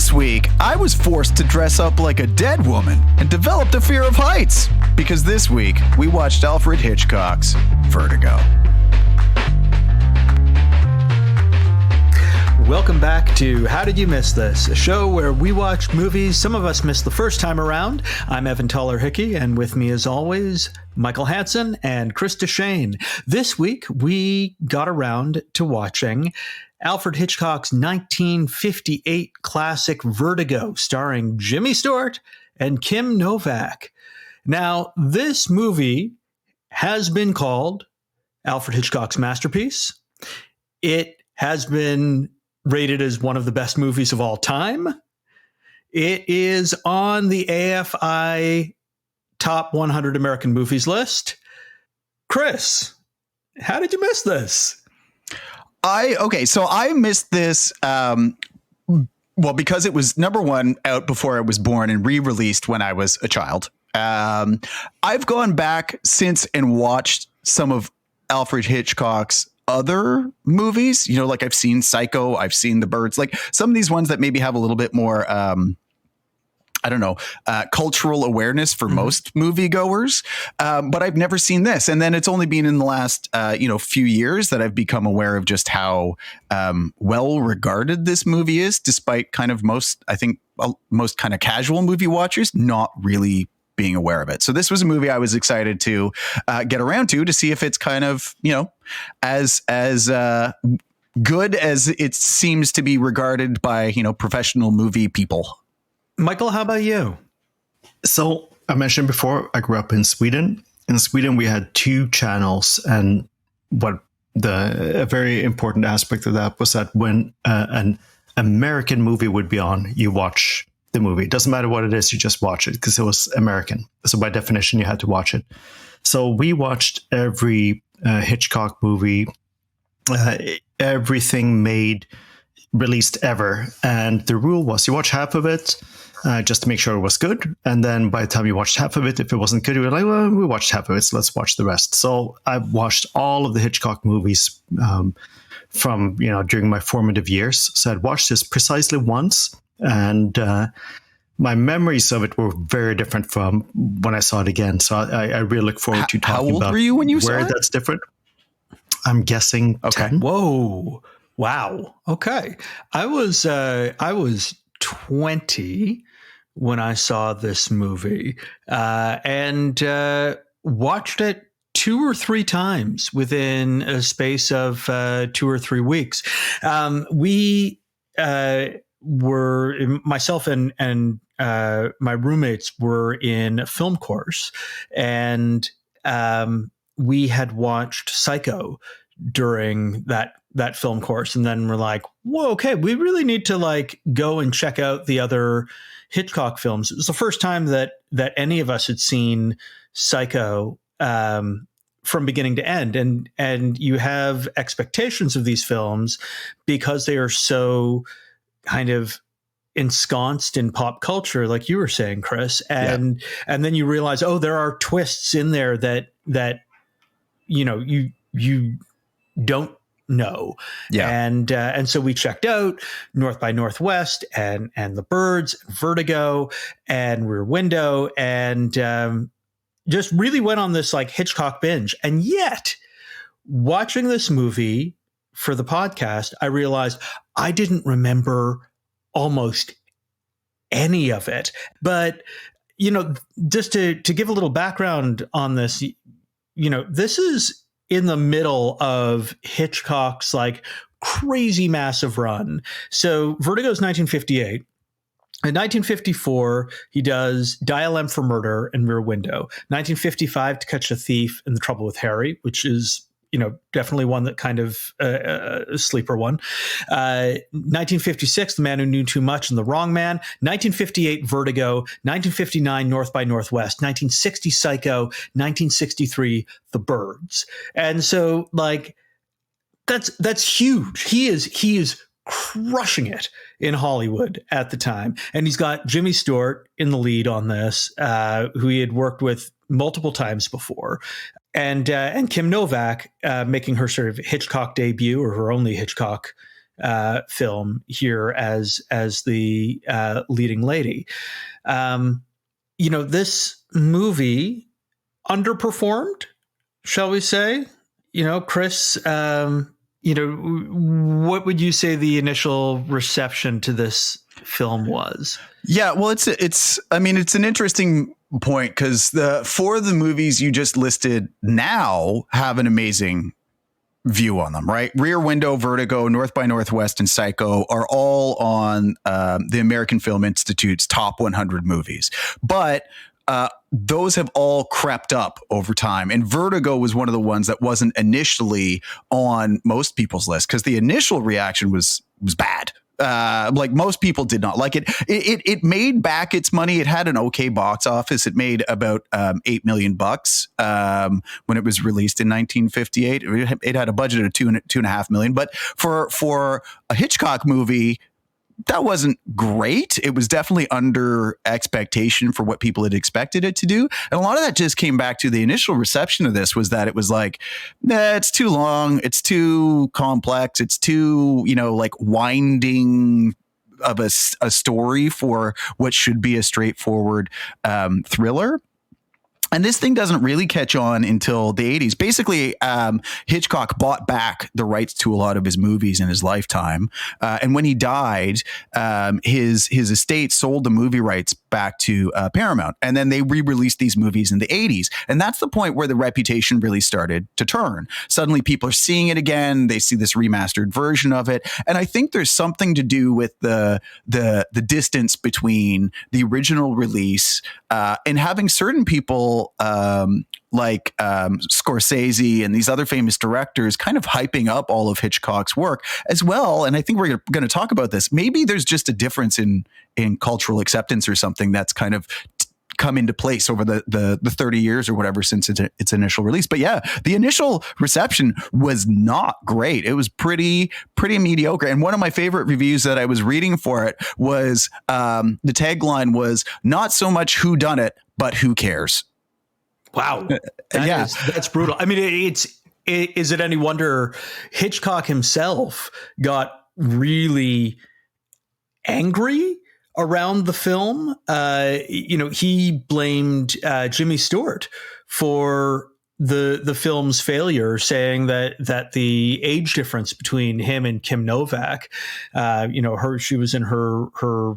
This week, I was forced to dress up like a dead woman and developed a fear of heights. Because this week, we watched Alfred Hitchcock's Vertigo. Welcome back to How Did You Miss This? A show where we watch movies some of us missed the first time around. I'm Evan Toller-Hickey, and with me as always, Michael Hansen and Chris Deshane. This week, we got around to watching Alfred Hitchcock's 1958 classic Vertigo, starring Jimmy Stewart and Kim Novak. Now, this movie has been called Alfred Hitchcock's masterpiece. It has been rated as one of the best movies of all time. It is on the AFI Top 100 American Movies list. Chris, how did you miss this? So I missed this, because it was number one out before I was born and re-released when I was a child. I've gone back since and watched some of Alfred Hitchcock's other movies, like I've seen Psycho, I've seen The Birds, like some of these ones that maybe have a little bit more, cultural awareness for most moviegoers. But I've never seen this. And then it's only been in the last, few years that I've become aware of just how well regarded this movie is, despite kind of most kind of casual movie watchers not really being aware of it. So this was a movie I was excited to get around to see if it's kind of, as good as it seems to be regarded by, professional movie people. Michael, how about you? So I mentioned before, I grew up in Sweden. In Sweden, we had two channels. And a very important aspect of that was that when an American movie would be on, you watch the movie. It doesn't matter what it is, you just watch it because it was American. So by definition, you had to watch it. So we watched every Hitchcock movie, everything released ever. And the rule was you watch half of it just to make sure it was good. And then by the time you watched half of it, if it wasn't good, you were like, well, we watched half of it, so let's watch the rest. So I watched all of the Hitchcock movies from, during my formative years. So I'd watched this precisely once. And my memories of it were very different from when I saw it again. So I really look forward to talking about how old were you when you saw it? That's different. I'm guessing 10. Whoa. Wow. Okay. I was 20 when I saw this movie and watched it 2 or 3 times within a space of 2 or 3 weeks. We were, myself and my roommates were in a film course, and we had watched Psycho during that film course. And then we're like, whoa, okay, we really need to go and check out the other Hitchcock films. It was the first time that any of us had seen Psycho from beginning to end. And you have expectations of these films because they are so kind of ensconced in pop culture, like you were saying, Chris. And then you realize, there are twists in there that you don't know. Yeah. And so we checked out North by Northwest and The Birds, and Vertigo, and Rear Window, and just really went on this Hitchcock binge. And yet, watching this movie for the podcast, I realized I didn't remember almost any of it. But, just to give a little background on this, this is in the middle of Hitchcock's crazy massive run. So Vertigo's 1958. In 1954, he does Dial M for Murder and Rear Window. 1955, To Catch a Thief and The Trouble with Harry, which is, definitely one that kind of a sleeper one. 1956, The Man Who Knew Too Much and The Wrong Man. 1958, Vertigo. 1959, North by Northwest. 1960, Psycho. 1963, The Birds. And so, that's huge. He is crushing it in Hollywood at the time. And he's got Jimmy Stewart in the lead on this, who he had worked with multiple times before. And Kim Novak making her sort of Hitchcock debut, or her only Hitchcock film here as the leading lady. This movie underperformed, shall we say? Chris, what would you say the initial reception to this film was? Yeah, well, it's an interesting point because the four of the movies you just listed now have an amazing view on them, right? Rear Window, Vertigo, North by Northwest, and Psycho are all on the American Film Institute's top 100 movies. But those have all crept up over time. And Vertigo was one of the ones that wasn't initially on most people's list because the initial reaction was bad. Like most people did not like it. It made back its money. It had an okay box office. It made about $8 million when it was released in 1958. It had a budget of $2.5 million. But for a Hitchcock movie, that wasn't great. It was definitely under expectation for what people had expected it to do. And a lot of that just came back to the initial reception of this was that it was like, nah, it's too long. It's too complex. It's too, like winding of a story for what should be a straightforward thriller. And this thing doesn't really catch on until the 80s. Basically, Hitchcock bought back the rights to a lot of his movies in his lifetime. And when he died, his estate sold the movie rights back to Paramount. And then they re-released these movies in the 80s. And that's the point where the reputation really started to turn. Suddenly people are seeing it again. They see this remastered version of it. And I think there's something to do with the distance between the original release and having certain people like Scorsese and these other famous directors kind of hyping up all of Hitchcock's work as well. And I think we're going to talk about this. Maybe there's just a difference in cultural acceptance or something that's kind of come into place over the 30 years or whatever since its initial release. But yeah, the initial reception was not great. It was pretty mediocre. And one of my favorite reviews that I was reading for it was the tagline was not so much who done it, but who cares. Wow. That's brutal. I mean, is it any wonder Hitchcock himself got really angry around the film? He blamed Jimmy Stewart for the film's failure, saying that the age difference between him and Kim Novak, she was in her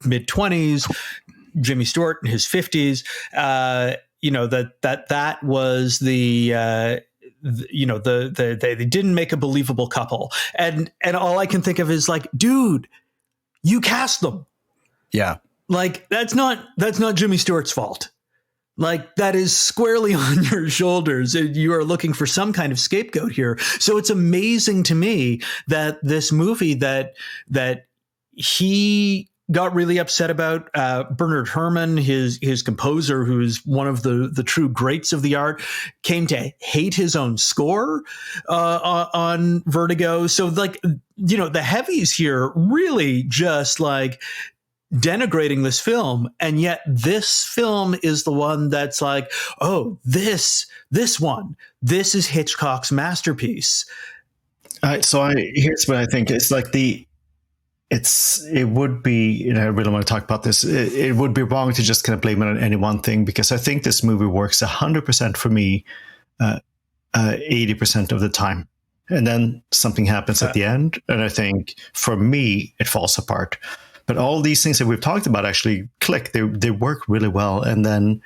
mid-20s, Jimmy Stewart in his 50s, that was they didn't make a believable couple. And all I can think of is like, dude, you cast them. Yeah. Like that's not Jimmy Stewart's fault. Like that is squarely on your shoulders. You are looking for some kind of scapegoat here. So it's amazing to me that this movie that he got really upset about, Bernard Herrmann, his composer, who's one of the true greats of the art, came to hate his own score on Vertigo. So like, the heavies here really just like denigrating this film. And yet this film is the one that's like, oh, this is Hitchcock's masterpiece. Here's what I think. It's like it would be, I really want to talk about this. It would be wrong to just kind of blame it on any one thing, because I think this movie works 100% for me, 80% of the time. And then something happens at the end. And I think for me, it falls apart. But all these things that we've talked about actually click. They work really well. And then,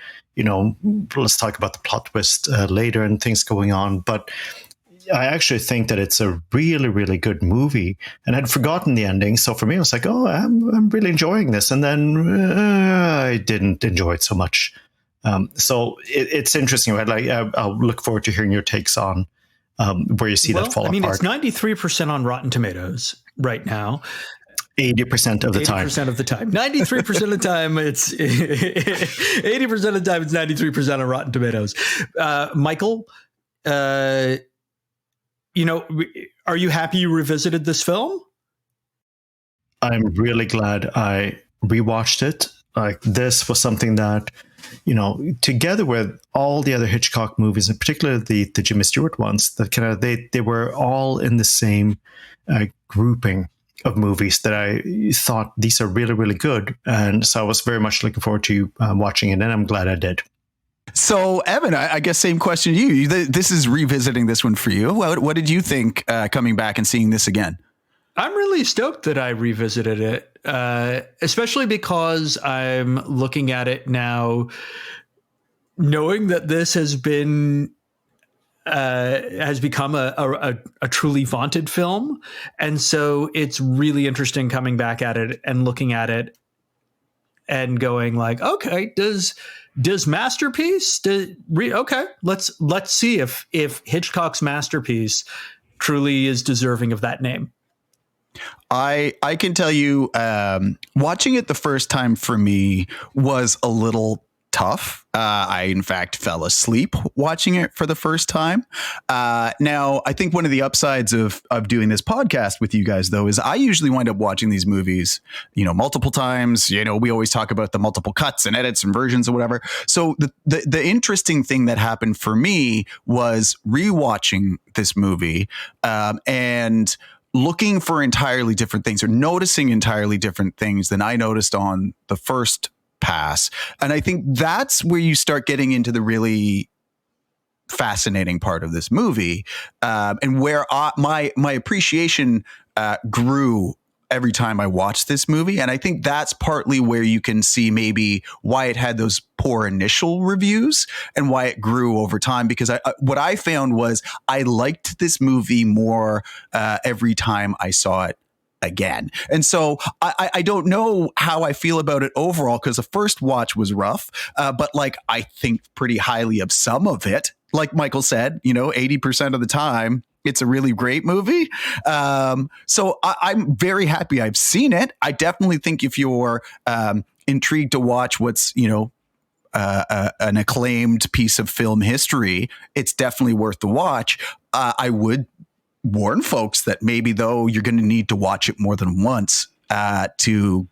let's talk about the plot twist later and things going on. But I actually think that it's a really, really good movie, and I'd forgotten the ending. So for me, I was like, oh, I'm really enjoying this. And then I didn't enjoy it so much. So it's interesting, right? Like, I'll look forward to hearing your takes on where you see that fall apart. It's 93% on Rotten Tomatoes right now. 80% of the time. 80% of the time. 93% of the time, it's 80% of the time, it's 93% on Rotten Tomatoes. Michael, are you happy you revisited this film? I'm really glad I rewatched it. Like, this was something that together with all the other Hitchcock movies, in particular the Jimmy Stewart ones, that kind of they were all in the same grouping of movies that I thought these are really, really good. And so I was very much looking forward to watching it, and I'm glad I did. So, Evan, I guess same question to you. This is revisiting this one for you. What did you think coming back and seeing this again? I'm really stoked that I revisited it, especially because I'm looking at it now, knowing that this has become a truly vaunted film. And so it's really interesting coming back at it and looking at it and going like, okay, does Masterpiece, okay, let's see if Hitchcock's Masterpiece truly is deserving of that name. I can tell you, watching it the first time for me was a little tough. I, in fact, fell asleep watching it for the first time. Now, I think one of the upsides of doing this podcast with you guys, though, is I usually wind up watching these movies, multiple times. We always talk about the multiple cuts and edits and versions or whatever. So the interesting thing that happened for me was rewatching this movie and looking for entirely different things or noticing entirely different things than I noticed on the first pass. And I think that's where you start getting into the really fascinating part of this movie, and where my appreciation grew every time I watched this movie. And I think that's partly where you can see maybe why it had those poor initial reviews and why it grew over time. Because what I found was I liked this movie more every time I saw it again. And so I don't know how I feel about it overall, because the first watch was rough, but I think pretty highly of some of it. Like Michael said, 80% of the time, it's a really great movie. So I'm very happy I've seen it. I definitely think if you're intrigued to watch what's, an acclaimed piece of film history, it's definitely worth the watch. I would warn folks that maybe, though, you're going to need to watch it more than once to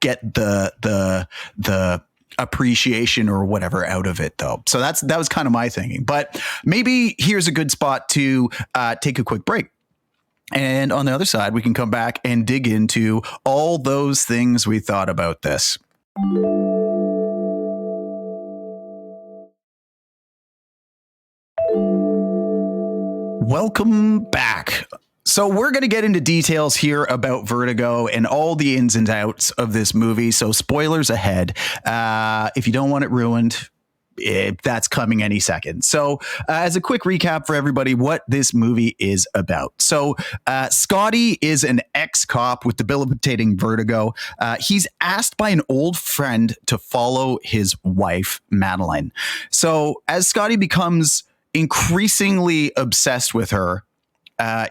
get the appreciation or whatever out of it, though. So that was kind of my thinking. But maybe here's a good spot to take a quick break. And on the other side, we can come back and dig into all those things we thought about this. Welcome back. So we're going to get into details here about Vertigo and all the ins and outs of this movie. So spoilers ahead. If you don't want it ruined, that's coming any second. So as a quick recap for everybody, what this movie is about. So Scotty is an ex-cop with debilitating vertigo. He's asked by an old friend to follow his wife, Madeline. So as Scotty becomes increasingly obsessed with her,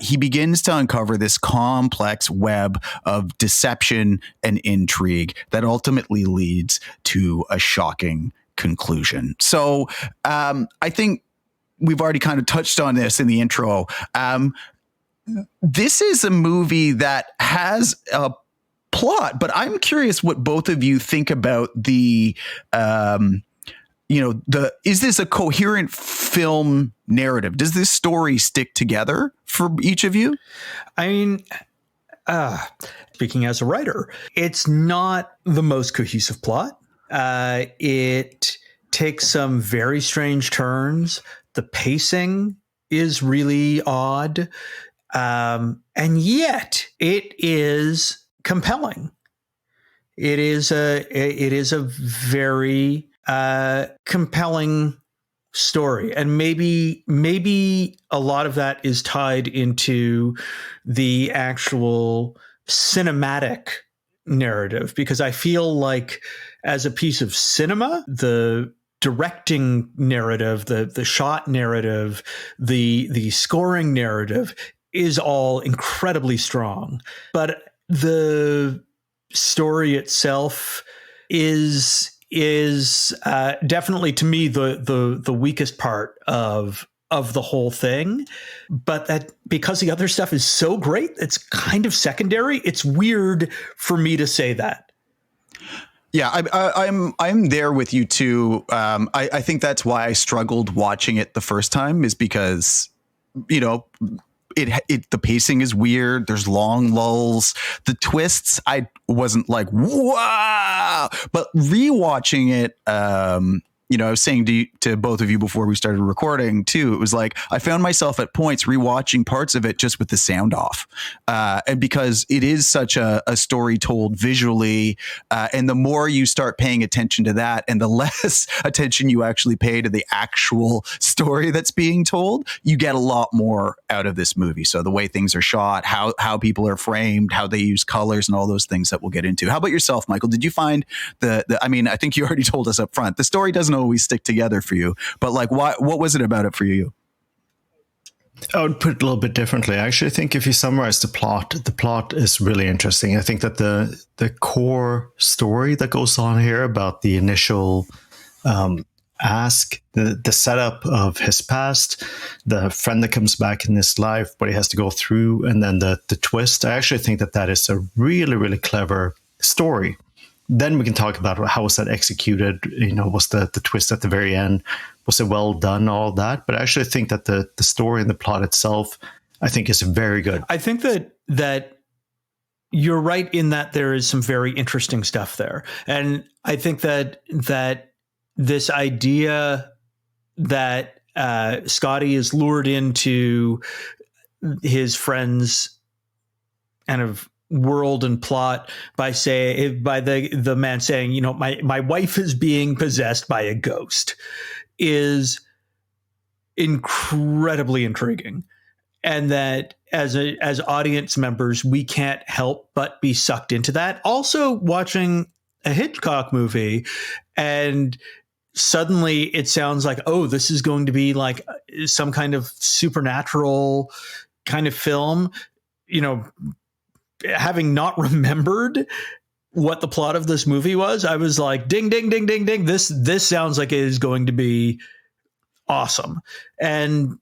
he begins to uncover this complex web of deception and intrigue that ultimately leads to a shocking conclusion. So I think we've already kind of touched on this in the intro. This is a movie that has a plot, but I'm curious what both of you think about the is this a coherent film narrative? Does this story stick together for each of you? I mean, speaking as a writer, it's not the most cohesive plot. It takes some very strange turns. The pacing is really odd. And yet it is compelling. It is a very compelling story, and maybe a lot of that is tied into the actual cinematic narrative, because I feel like as a piece of cinema, the directing narrative, the shot narrative, the scoring narrative is all incredibly strong, but the story itself is definitely, to me, the weakest part of the whole thing. But that, because the other stuff is so great, it's kind of secondary. It's weird for me to say that. Yeah, I'm there with you too. I think that's why I struggled watching it the first time, is because, you know, the pacing is weird. There's long lulls. The twists, I wasn't like, wow. But rewatching it, you know, I was saying to both of you before we started recording too, it was like I found myself at points rewatching parts of it just with the sound off, and because it is such a story told visually, and the more you start paying attention to that, and the less attention you actually pay to the actual story that's being told, you get a lot more out of this movie. So the way things are shot, how people are framed, how they use colors, and all those things that we'll get into. How about yourself, Michael? Did you find I mean, I think you already told us up front, the story doesn't always stick together for you, but like, what was it about it for you? I would put it a little bit differently. I actually think if you summarize the plot is really interesting. I think that the core story that goes on here about the initial ask, the setup of his past, the friend that comes back in his life, what he has to go through, and then the twist. I actually think that is a really, really clever story. Then we can talk about how was that executed, you know, was the twist at the very end, was it well done, all that. But I actually think that the story and the plot itself, I think, is very good. I think that you're right in that there is some very interesting stuff there. And I think that this idea that Scotty is lured into his friend's kind of world and plot by the man saying, you know, my wife is being possessed by a ghost, is incredibly intriguing. And that as audience members, we can't help but be sucked into that. Also watching a Hitchcock movie, and suddenly it sounds like, oh, this is going to be like some kind of supernatural kind of film, you know. Having not remembered what the plot of this movie was, I was like, ding, ding, ding, ding, ding. This sounds like it is going to be awesome. And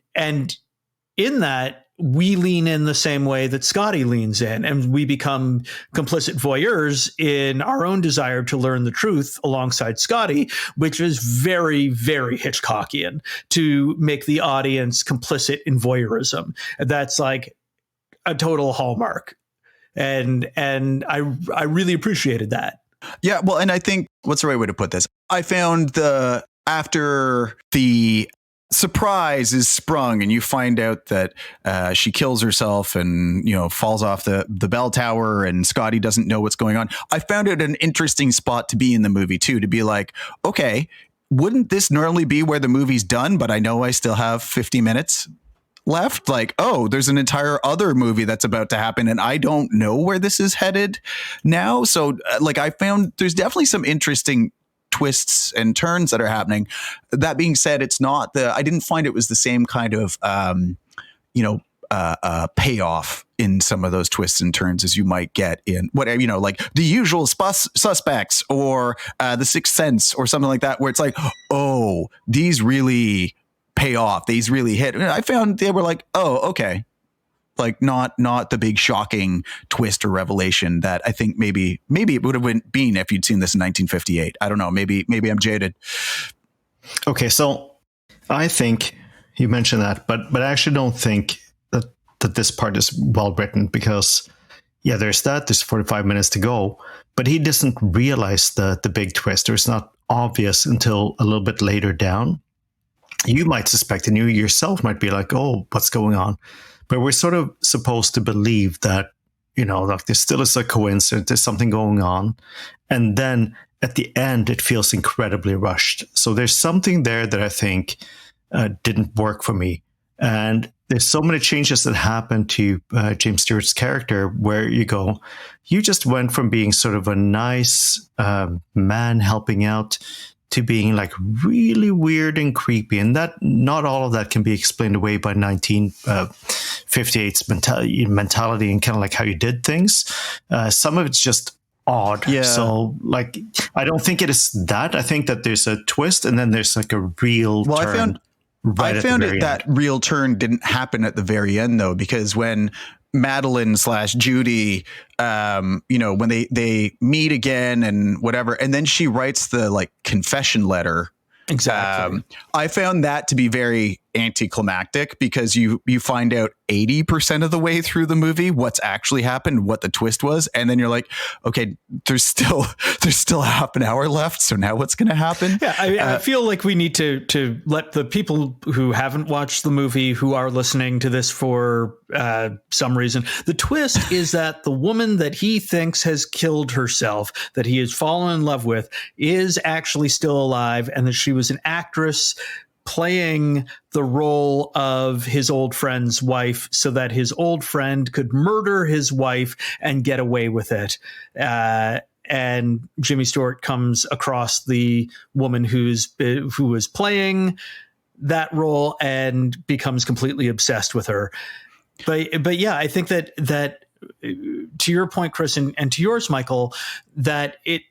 in that, we lean in the same way that Scotty leans in, and we become complicit voyeurs in our own desire to learn the truth alongside Scotty, which is very, very Hitchcockian, to make the audience complicit in voyeurism. That's like a total hallmark. And I really appreciated that. Yeah, well, and I think, what's the right way to put this? I found after the surprise is sprung and you find out that she kills herself and, you know, falls off the bell tower, and Scotty doesn't know what's going on. I found it an interesting spot to be in the movie too, to be like, okay, wouldn't this normally be where the movie's done? But I know I still have 50 minutes left. Like, oh, there's an entire other movie that's about to happen, and I don't know where this is headed now. So like, I found there's definitely some interesting twists and turns that are happening. That being said, it's not I didn't find it was the same kind of payoff in some of those twists and turns as you might get in whatever, you know, like The Usual Suspects or The Sixth Sense or something like that, where it's like, oh, these really pay off, these really hit. I found they were like, oh, okay, like not the big shocking twist or revelation that I think maybe it would have been if you'd seen this in 1958. I don't know, maybe I'm jaded. Okay, so I think you mentioned that, but I actually don't think that this part is well written, because yeah, there's 45 minutes to go, but he doesn't realize the big twist, or it's not obvious until a little bit later down. You might suspect, and you yourself might be like, oh, what's going on? But we're sort of supposed to believe that, you know, like there still is a coincidence, there's something going on. And then at the end, it feels incredibly rushed. So there's something there that I think didn't work for me. And there's so many changes that happen to James Stewart's character, where you just went from being sort of a nice man helping out to being like really weird and creepy. And that not all of that can be explained away by 1958's mentality and kind of like how you did things. Some of it's just odd. Yeah. So like, I don't think it is that. I think that there's a twist and then there's like a real turn. I found that real turn didn't happen at the very end, though, because when Madeline / Judy, when they meet again and whatever, and then she writes the like confession letter. Exactly. I found that to be very anticlimactic because you find out 80% of the way through the movie what's actually happened, what the twist was, and then you're like, okay, there's still half an hour left, so now what's going to happen? Yeah, I feel like we need to let the people who haven't watched the movie, who are listening to this for some reason, the twist is that the woman that he thinks has killed herself, that he has fallen in love with, is actually still alive, and that she was an actress playing the role of his old friend's wife so that his old friend could murder his wife and get away with it. And Jimmy Stewart comes across the woman who was playing that role and becomes completely obsessed with her. But yeah, I think that to your point, Chris, and to yours, Michael, that it,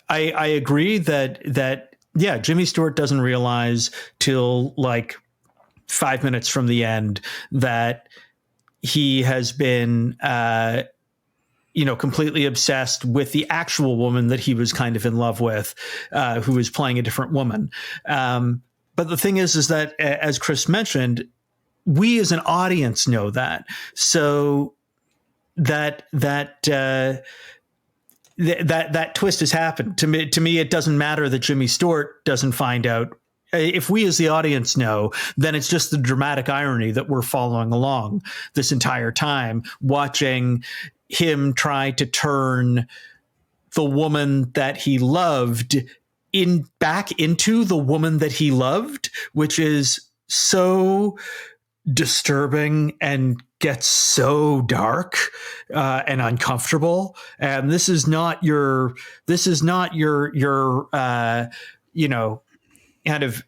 I agree that yeah, Jimmy Stewart doesn't realize till like 5 minutes from the end that he has been, completely obsessed with the actual woman that he was kind of in love with, who was playing a different woman. But the thing is that, as Chris mentioned, we as an audience know that. So that twist has happened. To me, it doesn't matter that Jimmy Stewart doesn't find out. If we as the audience know, then it's just the dramatic irony that we're following along this entire time, watching him try to turn the woman that he loved back into the woman that he loved, which is so disturbing and gets so dark and uncomfortable. And this is not your kind of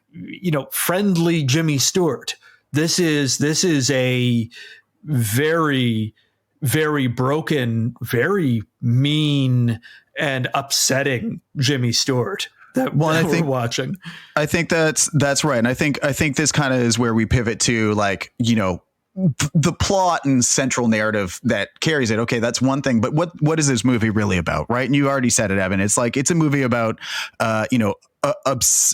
friendly Jimmy Stewart. This is a very, very broken, very mean and upsetting Jimmy Stewart that we're watching. I think that's right. And I think this kind of is where we pivot to, like, the plot and central narrative that carries it. Okay, that's one thing, but what is this movie really about, right? And you already said it, Evan. It's like, it's a movie about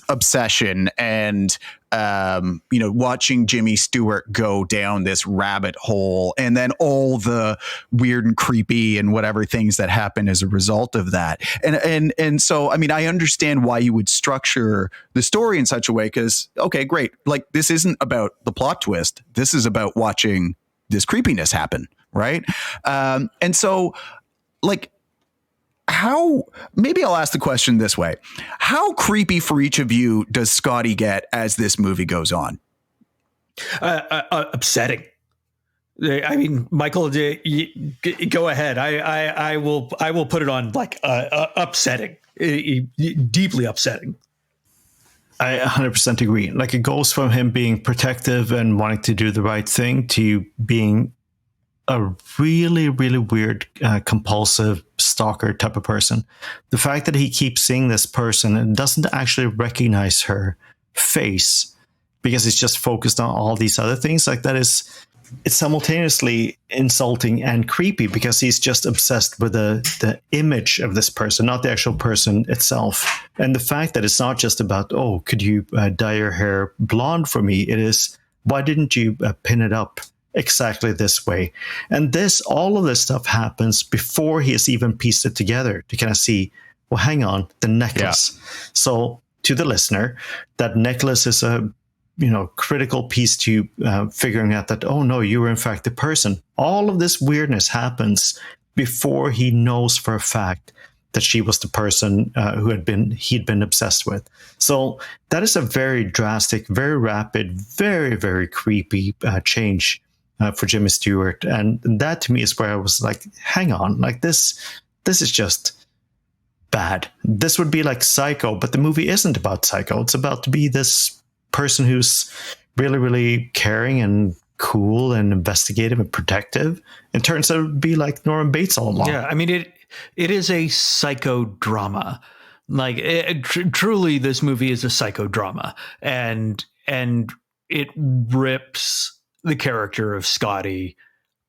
obsession and watching Jimmy Stewart go down this rabbit hole, and then all the weird and creepy and whatever things that happen as a result of that. And so, I mean, I understand why you would structure the story in such a way, because, okay, great. Like, this isn't about the plot twist. This is about watching this creepiness happen. Right. And so, like, maybe I'll ask the question this way. How creepy for each of you does Scotty get as this movie goes on? Upsetting. I mean, Michael, go ahead. I will put it on like upsetting, deeply upsetting. I 100% agree. Like, it goes from him being protective and wanting to do the right thing to being a really, really weird, compulsive stalker type of person. The fact that he keeps seeing this person and doesn't actually recognize her face because he's just focused on all these other things, like, it's simultaneously insulting and creepy because he's just obsessed with the image of this person, not the actual person itself. And the fact that it's not just about, oh, could you dye your hair blonde for me? It is, why didn't you pin it up exactly this way? And all of this stuff happens before he has even pieced it together to kind of see, well, hang on, the necklace. Yeah. So to the listener, that necklace is a critical piece to figuring out that, oh no, you were in fact the person. All of this weirdness happens before he knows for a fact that she was the person he'd been obsessed with. So that is a very drastic, very rapid, very, very creepy change for Jimmy Stewart. And that to me is where I was like, hang on, like, this is just bad. This would be like Psycho, but the movie isn't about Psycho. It's about to be this person who's really, really caring and cool and investigative and protective. It turns out to be like Norman Bates all along. Yeah, I mean, it is a psychodrama. Like, truly, this movie is a psychodrama, and it rips the character of Scotty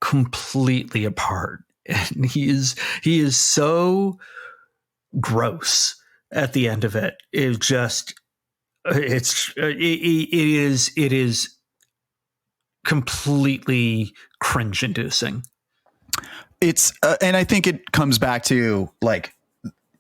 completely apart. And he is so gross at the end of it. It is completely cringe inducing. It's and I think it comes back to like,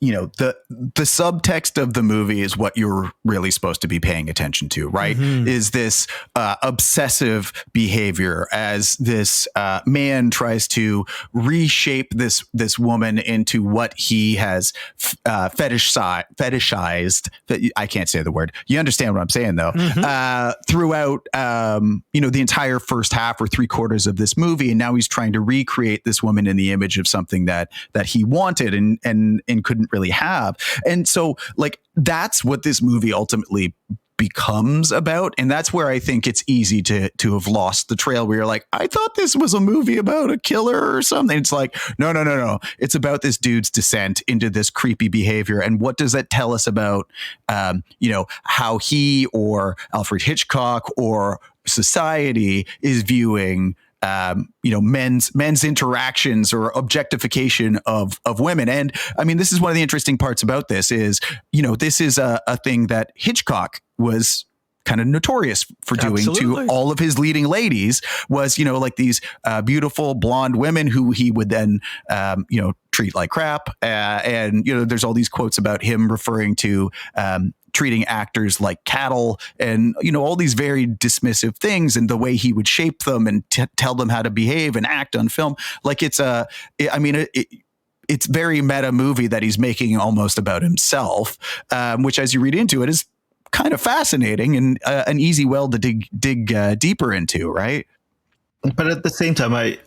the subtext of the movie is what you're really supposed to be paying attention to, right? Mm-hmm. Is this obsessive behavior as this man tries to reshape this woman into what he has fetishized. I can't say the word. You understand what I'm saying, though. Mm-hmm. Throughout, the entire first half or 3/4 of this movie, and now he's trying to recreate this woman in the image of something that he wanted and couldn't really have. And so like that's what this movie ultimately becomes about. And that's where I think it's easy to have lost the trail, where you're like, I thought this was a movie about a killer or something. It's like, no. It's about this dude's descent into this creepy behavior. And what does that tell us about, how he or Alfred Hitchcock or society is viewing men's interactions or objectification of women. And I mean, this is one of the interesting parts about this is, this is a thing that Hitchcock was kind of notorious for doing. Absolutely. To all of his leading ladies was, like these beautiful blonde women who he would then, treat like crap. And there's all these quotes about him referring to, treating actors like cattle and, all these very dismissive things, and the way he would shape them and tell them how to behave and act on film. Like it's very meta movie that he's making almost about himself, which as you read into it is kind of fascinating and an easy well to dig deeper into. Right. But at the same time, I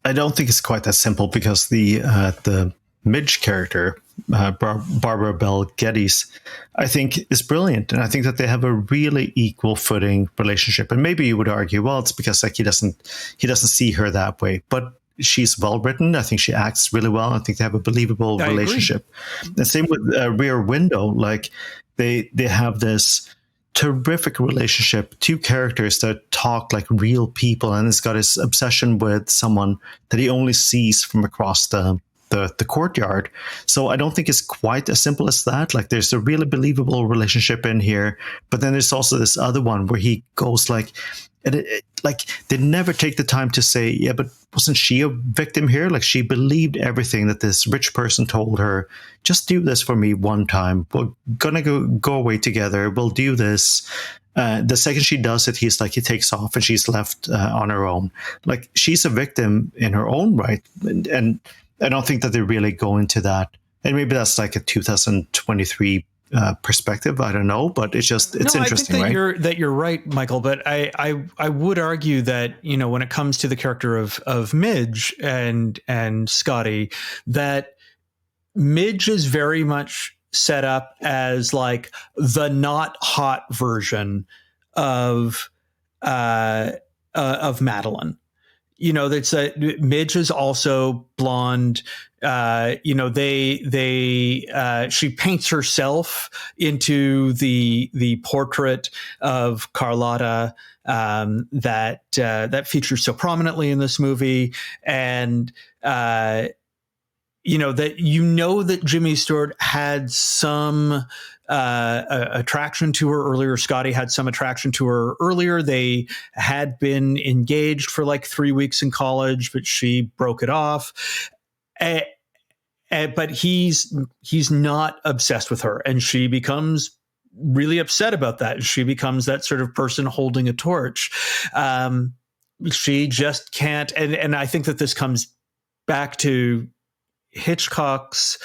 don't think it's quite that simple, because the Midge character, Barbara Bel Geddes, I think is brilliant, and I think that they have a really equal footing relationship. And maybe you would argue, well, it's because like he doesn't see her that way, but she's well written. I think she acts really well. I think they have a believable relationship. The same with Rear Window. Like they have this terrific relationship, two characters that talk like real people, and it's got his obsession with someone that he only sees from across the courtyard. So I don't think it's quite as simple as that. Like there's a really believable relationship in here, but then there's also this other one where he goes like, and like they never take the time to say, yeah, but wasn't she a victim here? Like she believed everything that this rich person told her. Just do this for me one time. We're gonna go away together. We'll do this. The second she does it, he takes off and she's left on her own. Like she's a victim in her own right, and I don't think that they really go into that. And maybe that's like a 2023 perspective. I don't know, but it's interesting, I think right? that you're right, Michael. But I would argue that, when it comes to the character of Midge and Scotty, that Midge is very much set up as like the not hot version of Madeline. That's Midge is also blonde. She paints herself into the portrait of Carlotta that features so prominently in this movie, and that Jimmy Stewart had some attraction to her earlier. Scotty had some attraction to her earlier. They had been engaged for like 3 weeks in college, but she broke it off. But he's not obsessed with her, and she becomes really upset about that. She becomes that sort of person holding a torch. She just can't. And I think that this comes back to Hitchcock's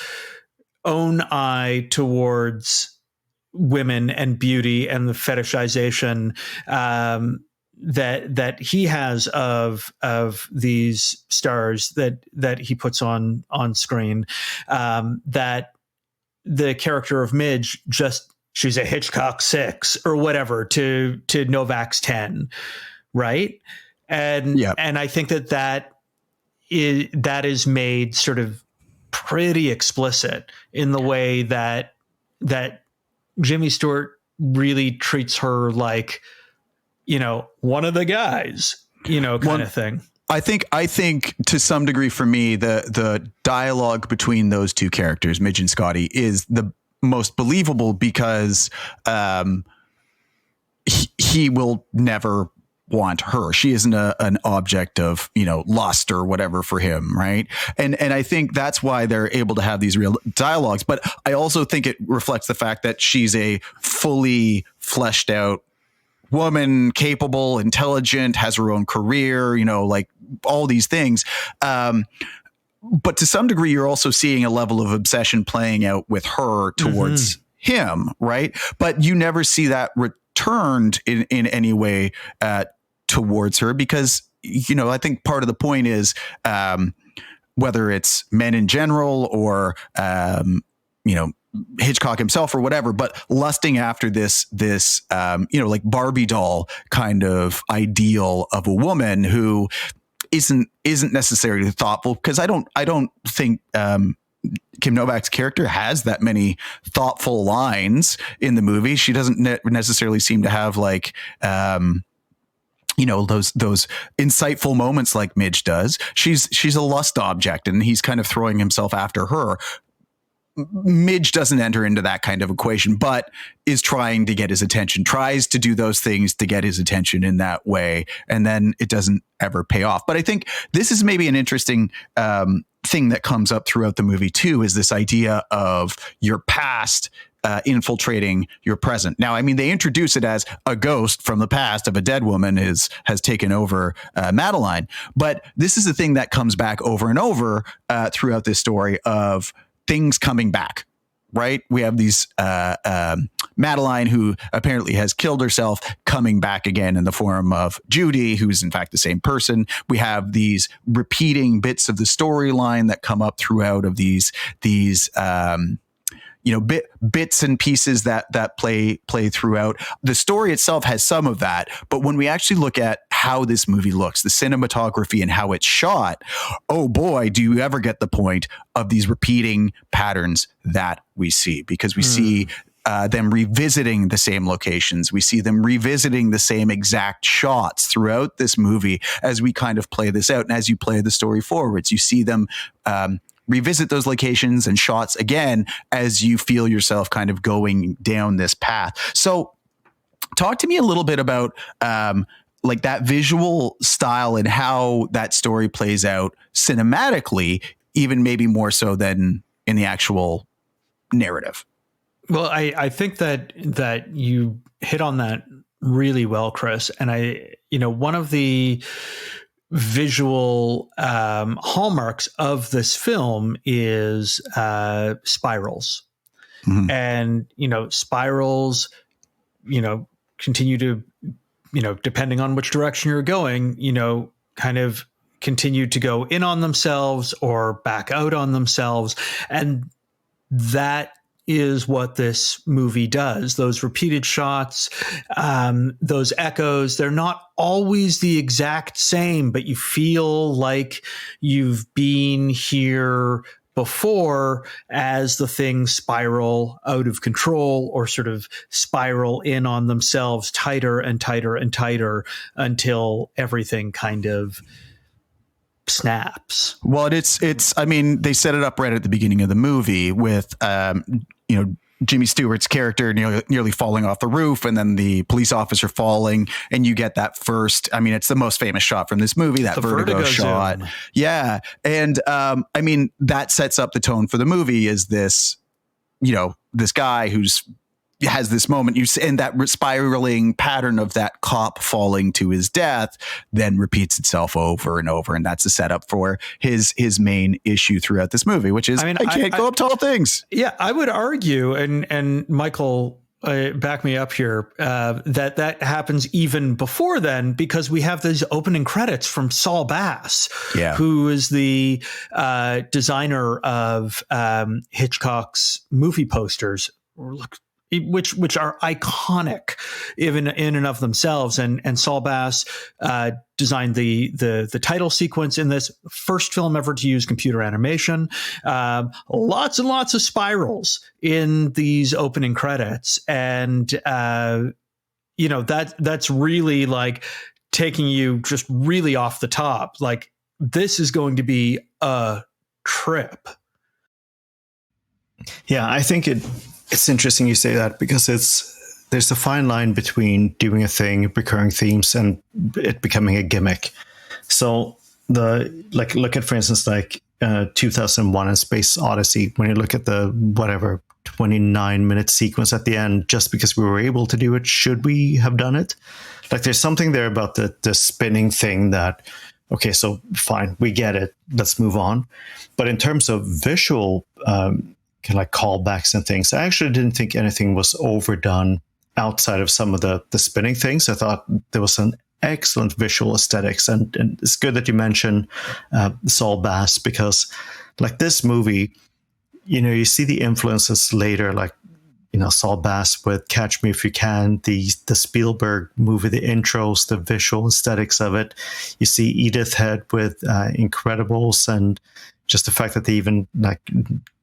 own eye towards women and beauty and the fetishization that he has of these stars that he puts on screen. That the character of Midge she's a Hitchcock 6 or whatever to Novak's 10, right? And I think that is made sort of pretty explicit in the way that Jimmy Stewart really treats her like one of the guys, kind of thing. I think to some degree for me, the dialogue between those two characters, Midge and Scotty, is the most believable because he will never want her. She isn't an object of, lust or whatever for him. Right. And I think that's why they're able to have these real dialogues. But I also think it reflects the fact that she's a fully fleshed out woman, capable, intelligent, has her own career, like all these things. But to some degree, you're also seeing a level of obsession playing out with her towards him. Right. But you never see that returned in any way towards her because, I think part of the point is whether it's men in general or, Hitchcock himself or whatever, but lusting after this, like Barbie doll kind of ideal of a woman who isn't necessarily thoughtful. Cause I don't think, Kim Novak's character has that many thoughtful lines in the movie. She doesn't necessarily seem to have like, those insightful moments like Midge does. She's a lust object and he's kind of throwing himself after her. Midge doesn't enter into that kind of equation, but is trying to get his attention, tries to do those things to get his attention in that way. And then it doesn't ever pay off. But I think this is maybe an interesting thing that comes up throughout the movie too, is this idea of your past infiltrating your present. Now, I mean, they introduce it as a ghost from the past of a dead woman has taken over Madeline. But this is the thing that comes back over and over throughout this story of things coming back, right? We have these Madeline, who apparently has killed herself, coming back again in the form of Judy, who's in fact the same person. We have these repeating bits of the storyline that come up throughout of these bits and pieces that play throughout. The story itself has some of that, but when we actually look at how this movie looks, the cinematography and how it's shot, oh boy, do you ever get the point of these repeating patterns that we see, because we see them revisiting the same locations. We see them revisiting the same exact shots throughout this movie as we kind of play this out. And as you play the story forwards, you see them revisit those locations and shots again as you feel yourself kind of going down this path. So talk to me a little bit about like that visual style and how that story plays out cinematically, even maybe more so than in the actual narrative. Well, I think that you hit on that really well, Chris. And one of the visual hallmarks of this film is spirals. Mm-hmm. And, spirals, continue to, depending on which direction you're going, kind of continue to go in on themselves or back out on themselves. And that is what this movie does. Those repeated shots, those echoes, they're not always the exact same, but you feel like you've been here before as the things spiral out of control or sort of spiral in on themselves tighter and tighter and tighter until everything kind of snaps. Well, I mean, they set it up right at the beginning of the movie with, Jimmy Stewart's character nearly falling off the roof, and then the police officer falling, and you get that first. I mean, it's the most famous shot from this movie, that Vertigo shot. Zoom. Yeah, and I mean, that sets up the tone for the movie. Is this, this guy who's has this moment, and that spiraling pattern of that cop falling to his death then repeats itself over and over, and that's a setup for his main issue throughout this movie, which is I can't go up tall things. Yeah, I would argue, and Michael, back me up here, that happens even before then, because we have these opening credits from Saul Bass, who is the designer of Hitchcock's movie posters, which are iconic even in and of themselves. And Saul Bass designed the title sequence in this first film ever to use computer animation. Lots and lots of spirals in these opening credits. And that's really like taking you just really off the top. Like, this is going to be a trip. Yeah, I think it's interesting you say that, because there's a fine line between doing a thing, recurring themes, and it becoming a gimmick. So look at, for instance, like 2001: A Space Odyssey. When you look at the 29-minute sequence at the end, just because we were able to do it, should we have done it? Like, there's something there about the spinning thing that, okay, so fine, we get it, let's move on. But in terms of visual kind of like callbacks and things, I actually didn't think anything was overdone outside of some of the spinning things. I thought there was an excellent visual aesthetics, and it's good that you mentioned Saul Bass, because like this movie, you see the influences later, like Saul Bass with Catch Me If You Can, the Spielberg movie, the intros, the visual aesthetics of it. You see Edith Head with Incredibles, and just the fact that they even like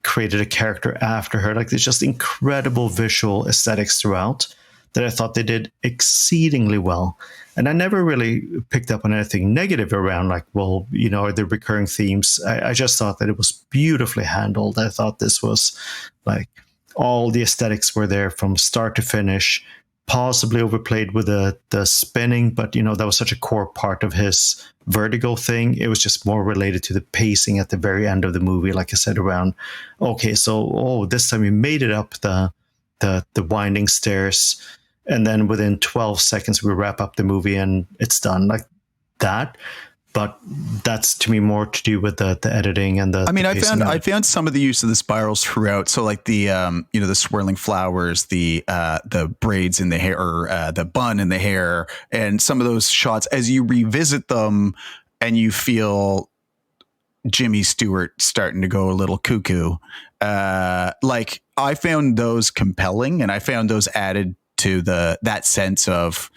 created a character after her. Like, there's just incredible visual aesthetics throughout that I thought they did exceedingly well. And I never really picked up on anything negative around, like, well, are there recurring themes? I just thought that it was beautifully handled. I thought this was like, all the aesthetics were there from start to finish, possibly overplayed with the spinning, but that was such a core part of his Vertigo thing. It was just more related to the pacing at the very end of the movie, like I said, around, okay, so this time we made it up the winding stairs, and then within 12 seconds we wrap up the movie and it's done, like that. But that's, to me, more to do with the editing and the. I mean, I found some of the use of the spirals throughout. So like the the swirling flowers, the braids in the hair, or the bun in the hair, and some of those shots as you revisit them, and you feel Jimmy Stewart starting to go a little cuckoo. Like, I found those compelling, and I found those added to that sense of.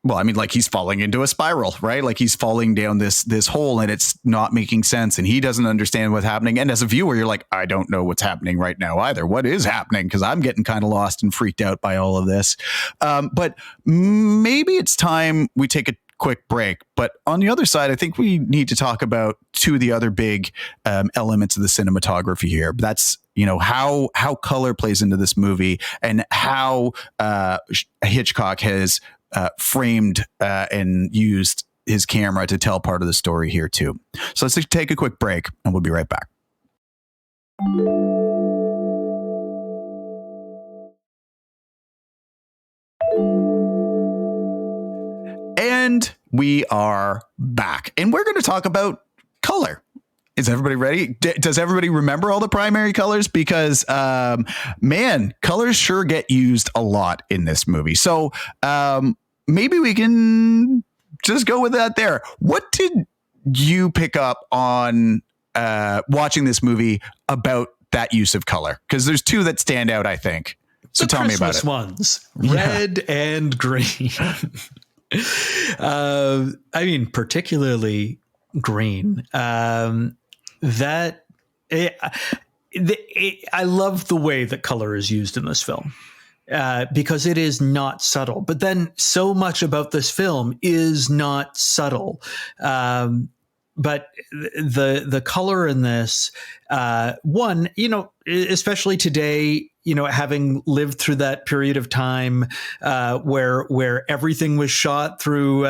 Well, I mean, like, he's falling into a spiral, right? Like, he's falling down this hole, and it's not making sense, and he doesn't understand what's happening. And as a viewer, you're like, I don't know what's happening right now either. What is happening? Because I'm getting kind of lost and freaked out by all of this. But maybe it's time we take a quick break. But on the other side, I think we need to talk about two of the other big elements of the cinematography here. That's how color plays into this movie, and how Hitchcock has framed and used his camera to tell part of the story here too. So let's take a quick break, and we'll be right back. And we are back, and we're going to talk about color. Is everybody ready? Does everybody remember all the primary colors? Because, man, colors sure get used a lot in this movie. So maybe we can just go with that there. What did you pick up on watching this movie about that use of color? Because there's two that stand out, I think. So tell me about it. Ones, red and green. I mean, particularly green. I love the way that color is used in this film, because it is not subtle. But then so much about this film is not subtle. But the color in this, especially today, having lived through that period of time where everything was shot through,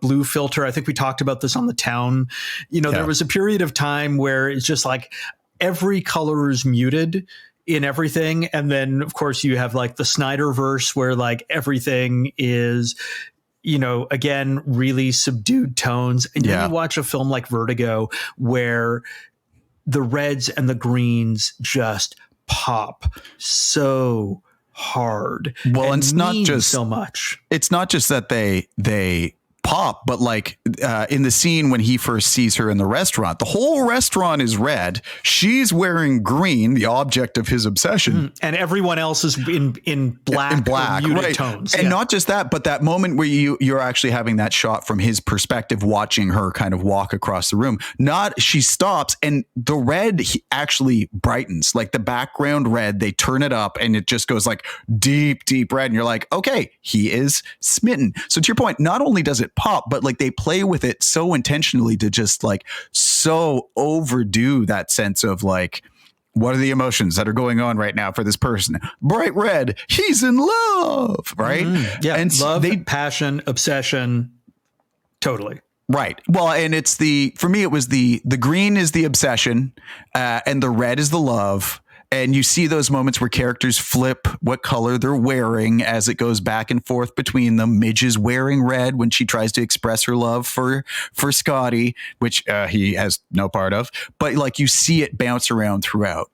blue filter. I think we talked about this on The Town. There was a period of time where it's just like every color is muted in everything. And then, of course, you have like the Snyderverse, where like everything is, again, really subdued tones. And then you watch a film like Vertigo, where the reds and the greens just pop so hard. Well, and it's not just so much. It's not just that they pop, but like in the scene when he first sees her in the restaurant, the whole restaurant is red. She's wearing green, the object of his obsession, and everyone else is in black, or muted right? tones. And not just that, but that moment where you're actually having that shot from his perspective, watching her kind of walk across the room. She stops, and the red actually brightens, like the background red. They turn it up, and it just goes like deep, deep red, and you're like, okay, he is smitten. So to your point, not only does it pop, but like they play with it so intentionally to just like so overdo that sense of like, what are the emotions that are going on right now for this person? Bright red, he's in love, right? Yeah, and love, passion, obsession, totally. Right. Well, and it's for me, it was the green is the obsession, and the red is the love. And you see those moments where characters flip what color they're wearing as it goes back and forth between them. Midge is wearing red when she tries to express her love for Scotty, which he has no part of. But like you see it bounce around throughout.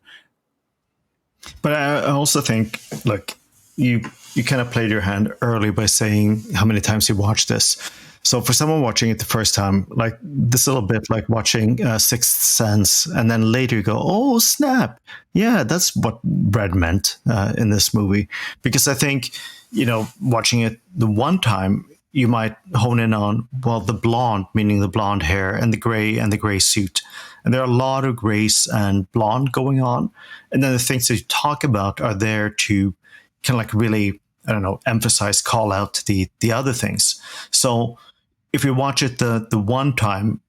But I also think, look, you kind of played your hand early by saying how many times you watched this. So for someone watching it the first time, like this little bit like watching Sixth Sense, and then later you go, oh, snap. Yeah, that's what Brad meant in this movie. Because I think, watching it the one time, you might hone in on, well, the blonde, meaning the blonde hair, and the gray suit. And there are a lot of grays and blonde going on. And then the things that you talk about are there to kind of like really, I don't know, emphasize, call out the other things. So if you watch it the one time,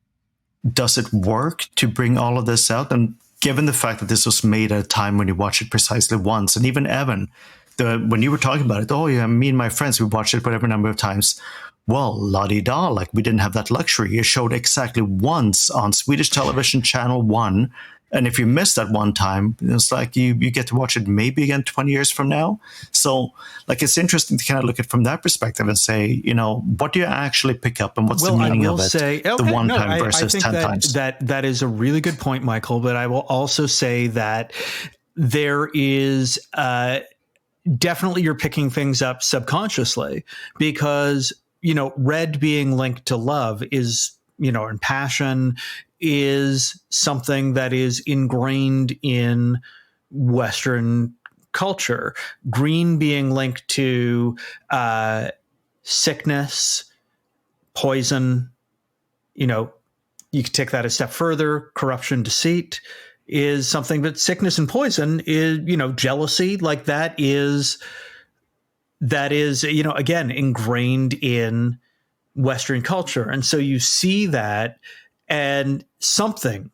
does it work to bring all of this out? And given the fact that this was made at a time when you watch it precisely once, and even Evan, when you were talking about it, oh yeah, me and my friends, we watched it whatever number of times. Well, la-di-da, like we didn't have that luxury. It showed exactly once on Swedish television channel 1. And if you missed that one time, it's like you get to watch it maybe again 20 years from now. So like it's interesting to kind of look at it from that perspective and say, what do you actually pick up and what's the meaning of it? The one time versus 10 times. That is a really good point, Michael. But I will also say that there is definitely you're picking things up subconsciously because, red being linked to love is, and passion is something that is ingrained in Western culture. Green being linked to sickness, poison, you could take that a step further. Corruption, deceit is something, but sickness and poison is, jealousy, like that is, again, ingrained in Western culture. And so you see that and something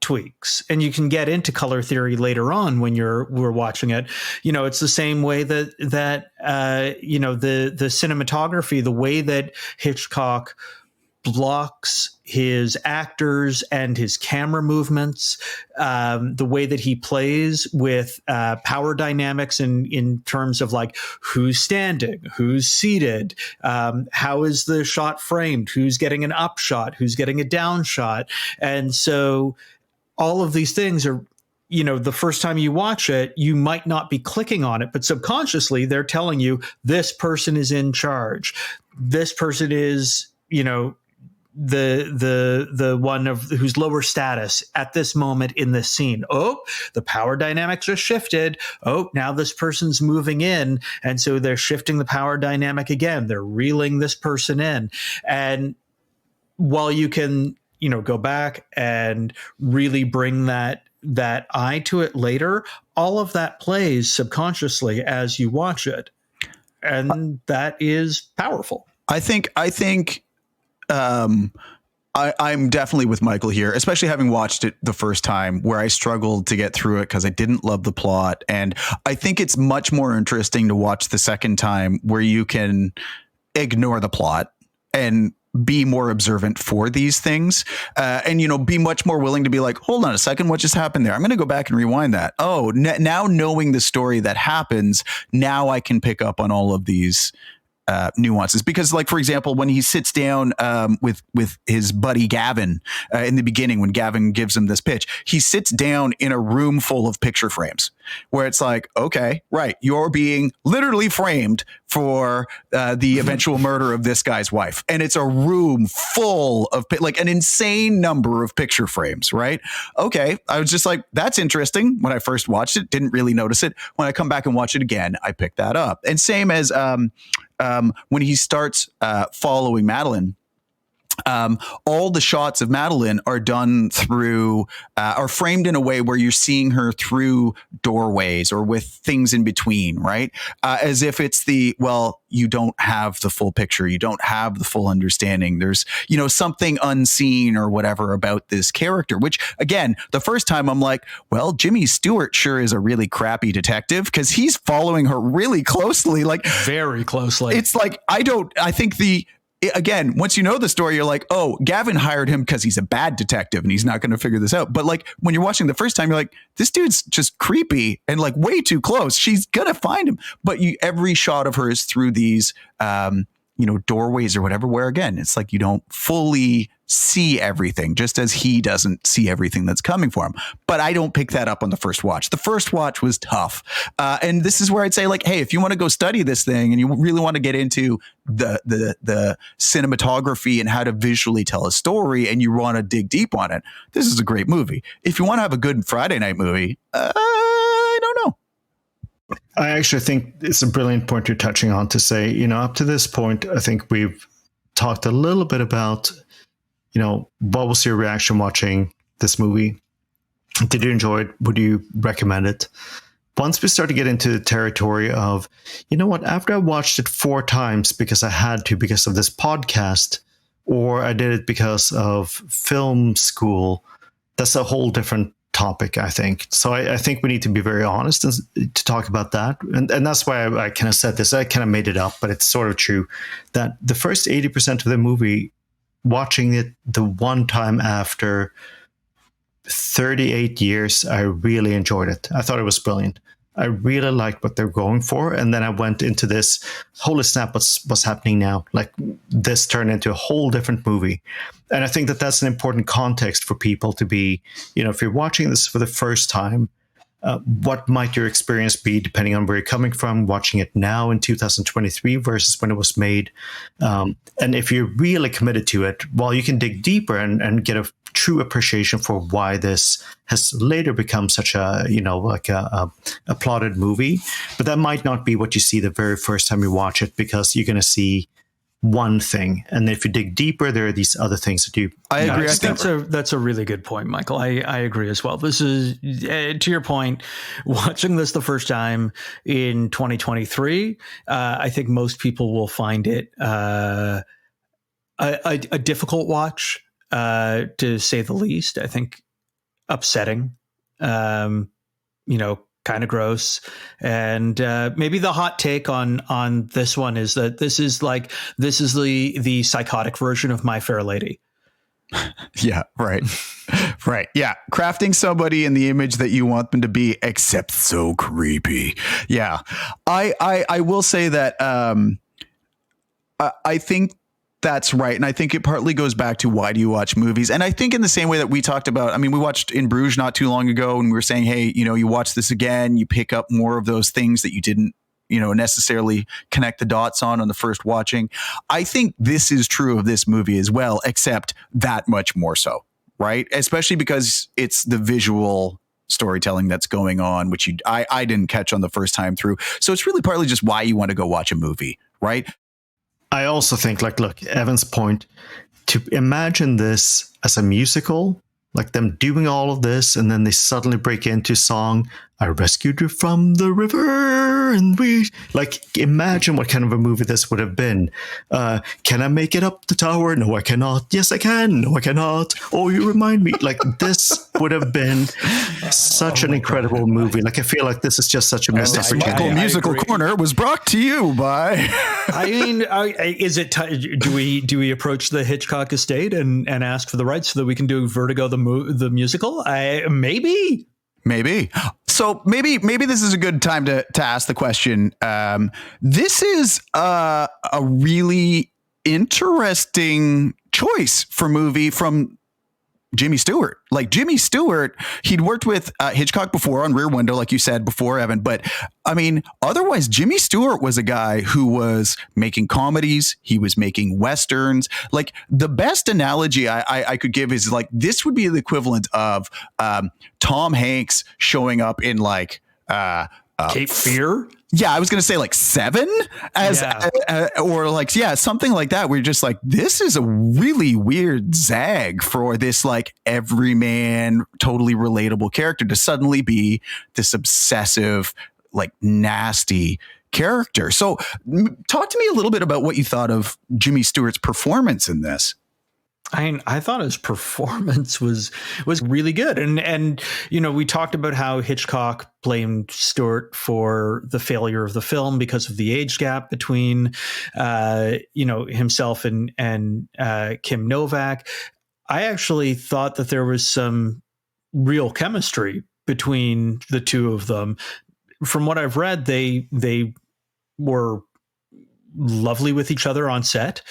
tweaks, and you can get into color theory later on when we're watching it. It's the same way that the cinematography, the way that Hitchcock blocks his actors and his camera movements, the way that he plays with power dynamics in terms of like who's standing, who's seated, how is the shot framed, who's getting an up shot, who's getting a down shot. And so all of these things are, the first time you watch it, you might not be clicking on it, but subconsciously they're telling you this person is in charge. This person is, the one of who's lower status at this moment in this scene. Oh, the power dynamics are shifted. Oh, now this person's moving in. And so they're shifting the power dynamic again. They're reeling this person in. And while you can, go back and really bring that eye to it later, all of that plays subconsciously as you watch it. And that is powerful. I think I'm definitely with Michael here, especially having watched it the first time where I struggled to get through it because I didn't love the plot. And I think it's much more interesting to watch the second time where you can ignore the plot and be more observant for these things, and, be much more willing to be like, hold on a second, what just happened there? I'm going to go back and rewind that. Oh, now knowing the story that happens, now I can pick up on all of these nuances, because like, for example, when he sits down with his buddy Gavin in the beginning, when Gavin gives him this pitch, he sits down in a room full of picture frames where it's like, okay, right, you're being literally framed for the eventual murder of this guy's wife. And it's a room full of like an insane number of picture frames, right? Okay. I was just like, that's interesting. When I first watched it, didn't really notice it. When I come back and watch it again, I picked that up. And same as when he starts following Madeline, all the shots of Madeline are done through, are framed in a way where you're seeing her through doorways or with things in between, right? As if it's you don't have the full picture. You don't have the full understanding. There's, something unseen or whatever about this character, which again, the first time I'm like, well, Jimmy Stewart sure is a really crappy detective because he's following her really closely, like very closely. It's like, again, once you know the story, you're like, oh, Gavin hired him because he's a bad detective and he's not going to figure this out. But like when you're watching the first time, you're like, this dude's just creepy and like way too close. She's going to find him. But every shot of her is through these, doorways or whatever, where again, it's like you don't fully see everything, just as he doesn't see everything that's coming for him. But I don't pick that up on the first watch. The first watch was tough. And this is where I'd say, like, hey, if you want to go study this thing and you really want to get into the cinematography and how to visually tell a story and you want to dig deep on it, this is a great movie. If you want to have a good Friday night movie, I don't know. I actually think it's a brilliant point you're touching on to say, up to this point, I think we've talked a little bit about, what was your reaction watching this movie? Did you enjoy it? Would you recommend it? Once we start to get into the territory of, after I watched it 4 times because I had to, because of this podcast, or I did it because of film school, that's a whole different topic, I think. So I think we need to be very honest and to talk about that. And that's why I kind of said this. I kind of made it up, but it's sort of true that the first 80% of the movie, watching it the one time after 38 years, I really enjoyed it. I thought it was brilliant. I really liked what they're going for. And then I went into this, holy snap, what's happening now? Like this turned into a whole different movie. And I think that that's an important context for people to be, if you're watching this for the first time, what might your experience be depending on where you're coming from, watching it now in 2023 versus when it was made. And if you're really committed to it, well, you can dig deeper and get a true appreciation for why this has later become such a, like a plotted movie. But that might not be what you see the very first time you watch it, because you're going to see one thing, and if you dig deeper, there are these other things that you. I agree. I think that's a really good point, Michael. I agree as well. This is to your point. Watching this the first time in 2023, I think most people will find it a difficult watch, to say the least. I think upsetting. Kind of gross. And maybe the hot take on this one is that this is the psychotic version of My Fair Lady. Yeah, right. Right. Yeah. Crafting somebody in the image that you want them to be, except so creepy. Yeah. I will say that I think that's right. And I think it partly goes back to, why do you watch movies? And I think in the same way that we talked about, we watched In Bruges not too long ago, and we were saying, hey, you watch this again, you pick up more of those things that you didn't, necessarily connect the dots on the first watching. I think this is true of this movie as well, except that much more so, right? Especially because it's the visual storytelling that's going on, which I didn't catch on the first time through. So it's really partly just why you want to go watch a movie, right? I also think, look, Evan's point, to imagine this as a musical, like them doing all of this, and then they suddenly break into song, I rescued you from the river, and we, imagine what kind of a movie this would have been. Can I make it up the tower? No, I cannot. Yes, I can. No, I cannot. Oh, you remind me. This would have been such an incredible movie. I feel like this is just such a missed opportunity. Michael Musical Corner was brought to you by... is it do we approach the Hitchcock estate and ask for the rights so that we can do Vertigo the musical? Maybe. Maybe. So maybe this is a good time to ask the question. This is a really interesting choice for movie from Jimmy Stewart. Like Jimmy Stewart, he'd worked with Hitchcock before on Rear Window, like you said before, Evan. But I mean, otherwise, Jimmy Stewart was a guy who was making comedies. He was making Westerns. Like the best analogy I could give is like, this would be the equivalent of Tom Hanks showing up in like Cape Fear. Yeah, I was going to say like Seven or like, something like that. Where you're just like, this is a really weird zag for this like everyman, totally relatable character to suddenly be this obsessive, like nasty character. So talk to me a little bit about what you thought of Jimmy Stewart's performance in this. I thought his performance was really good. And, you know, we talked about how Hitchcock blamed Stewart for the failure of the film because of the age gap between, himself and Kim Novak. I actually thought that there was some real chemistry between the two of them. From what I've read, they were lovely with each other on set.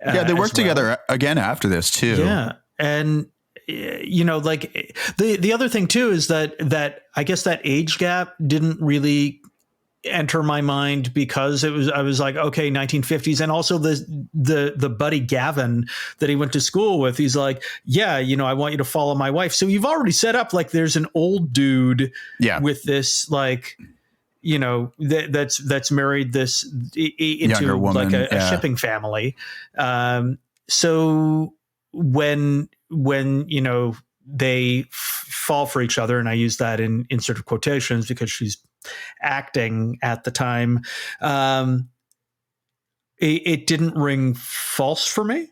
They worked together again after this too. Yeah. And, like the other thing too, is that I guess that age gap didn't really enter my mind because I was like, okay, 1950s. And also the buddy Gavin that he went to school with, he's like, yeah, I want you to follow my wife. So you've already set up like, there's an old dude with this, like, that's married this into woman, like a shipping family. So when they fall for each other, and I use that in sort of quotations because she's acting at the time, it didn't ring false for me,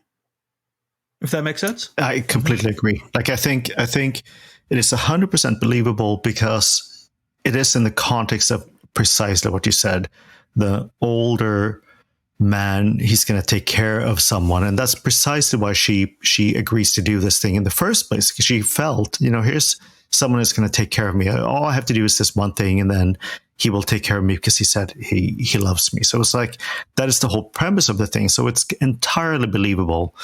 if that makes sense. I completely agree. Like, I think it is 100% believable because it is in the context of precisely what you said. The older man, he's going to take care of someone, and that's precisely why she agrees to do this thing in the first place, because she felt, here's someone who's going to take care of me. All I have to do is this one thing, and then he will take care of me because he said he loves me. So it's like, that is the whole premise of the thing. So it's entirely believable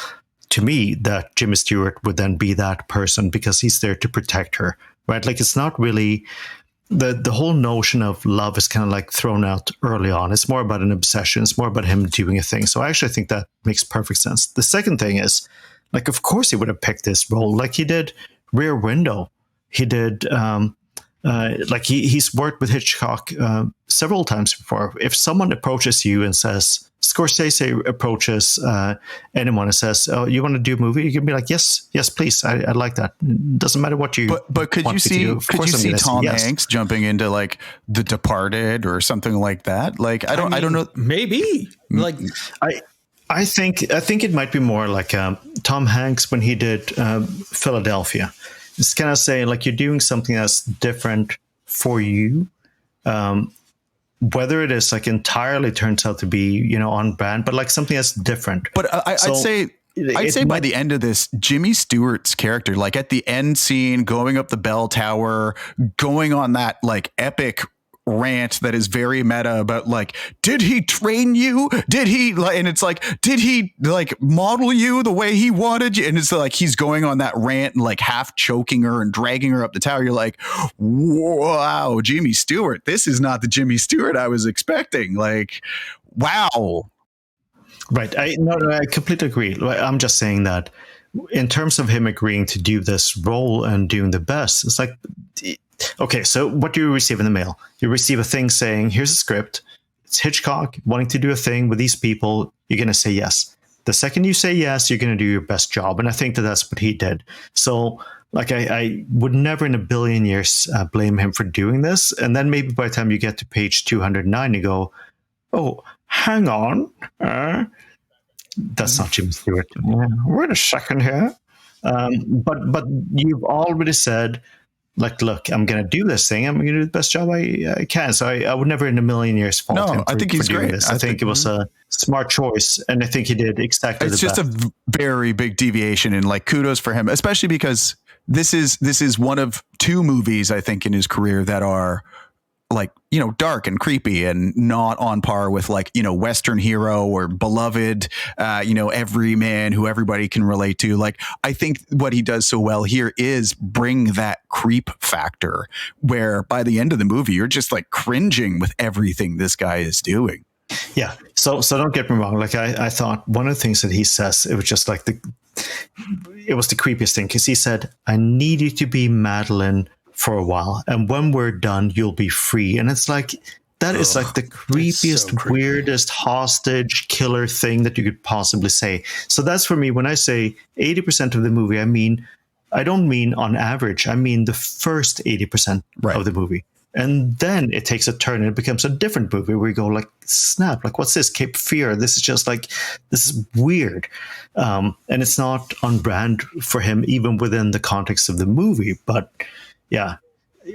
to me that Jimmy Stewart would then be that person because he's there to protect her, right? Like, it's not really the whole notion of love is kind of like thrown out early on. It's more about an obsession. It's more about him doing a thing. So I actually think that makes perfect sense. The second thing is, like, of course he would have picked this role. Like, he did Rear Window. He did, he's worked with Hitchcock several times before. If someone approaches you and says, Scorsese approaches anyone and says, "Oh, you want to do a movie?" You can be like, "Yes, please. I'd like that." It doesn't matter what you. But could you see Tom Hanks jumping into like The Departed or something like that? Like, I don't know. Maybe like I think it might be more like Tom Hanks when he did Philadelphia. It's kind of saying like, you're doing something that's different for you. Whether it is like entirely turns out to be, on brand, but like something that's different. But I'd say by the end of this, Jimmy Stewart's character, like at the end scene, going up the bell tower, going on that like epic rant that is very meta about like, did he train you? Did he like, and it's like, did he like model you the way he wanted you? And it's like, he's going on that rant and like half choking her and dragging her up the tower. You're like, wow, Jimmy Stewart, this is not the Jimmy Stewart I was expecting. Like, wow. Right. I completely agree. I'm just saying that in terms of him agreeing to do this role and doing the best, it's like, okay, so what do you receive in the mail? You receive a thing saying, here's a script. It's Hitchcock wanting to do a thing with these people. You're going to say yes. The second you say yes, you're going to do your best job. And I think that that's what he did. So like, I would never in a billion years blame him for doing this. And then maybe by the time you get to page 209, you go, oh, hang on. That's not Jimmy Stewart. Wait a second here. But you've already said, like, look, I'm going to do this thing. I'm going to do the best job I can. So I would never in a million years fault him I think he's for doing great. this. I think it was a smart choice. And I think he did exactly the best. It's just a very big deviation, and like, kudos for him, especially because this is one of two movies I think in his career that are like, dark and creepy and not on par with like, Western hero or beloved, every man who everybody can relate to. Like, I think what he does so well here is bring that creep factor where by the end of the movie, you're just like cringing with everything this guy is doing. Yeah. So don't get me wrong. Like I thought one of the things that he says, it was just like it was the creepiest thing. Cause he said, I need you to be Madeline for a while, and when we're done, you'll be free. And it's like that is like the creepiest, so weirdest hostage killer thing that you could possibly say. So that's for me. When I say 80% of the movie, I don't mean on average. I mean the first 80% of the movie, and then it takes a turn and it becomes a different movie where you go like, snap! Like, what's this? Cape Fear. This is just like, this is weird, and it's not on brand for him, even within the context of the movie, but. Yeah,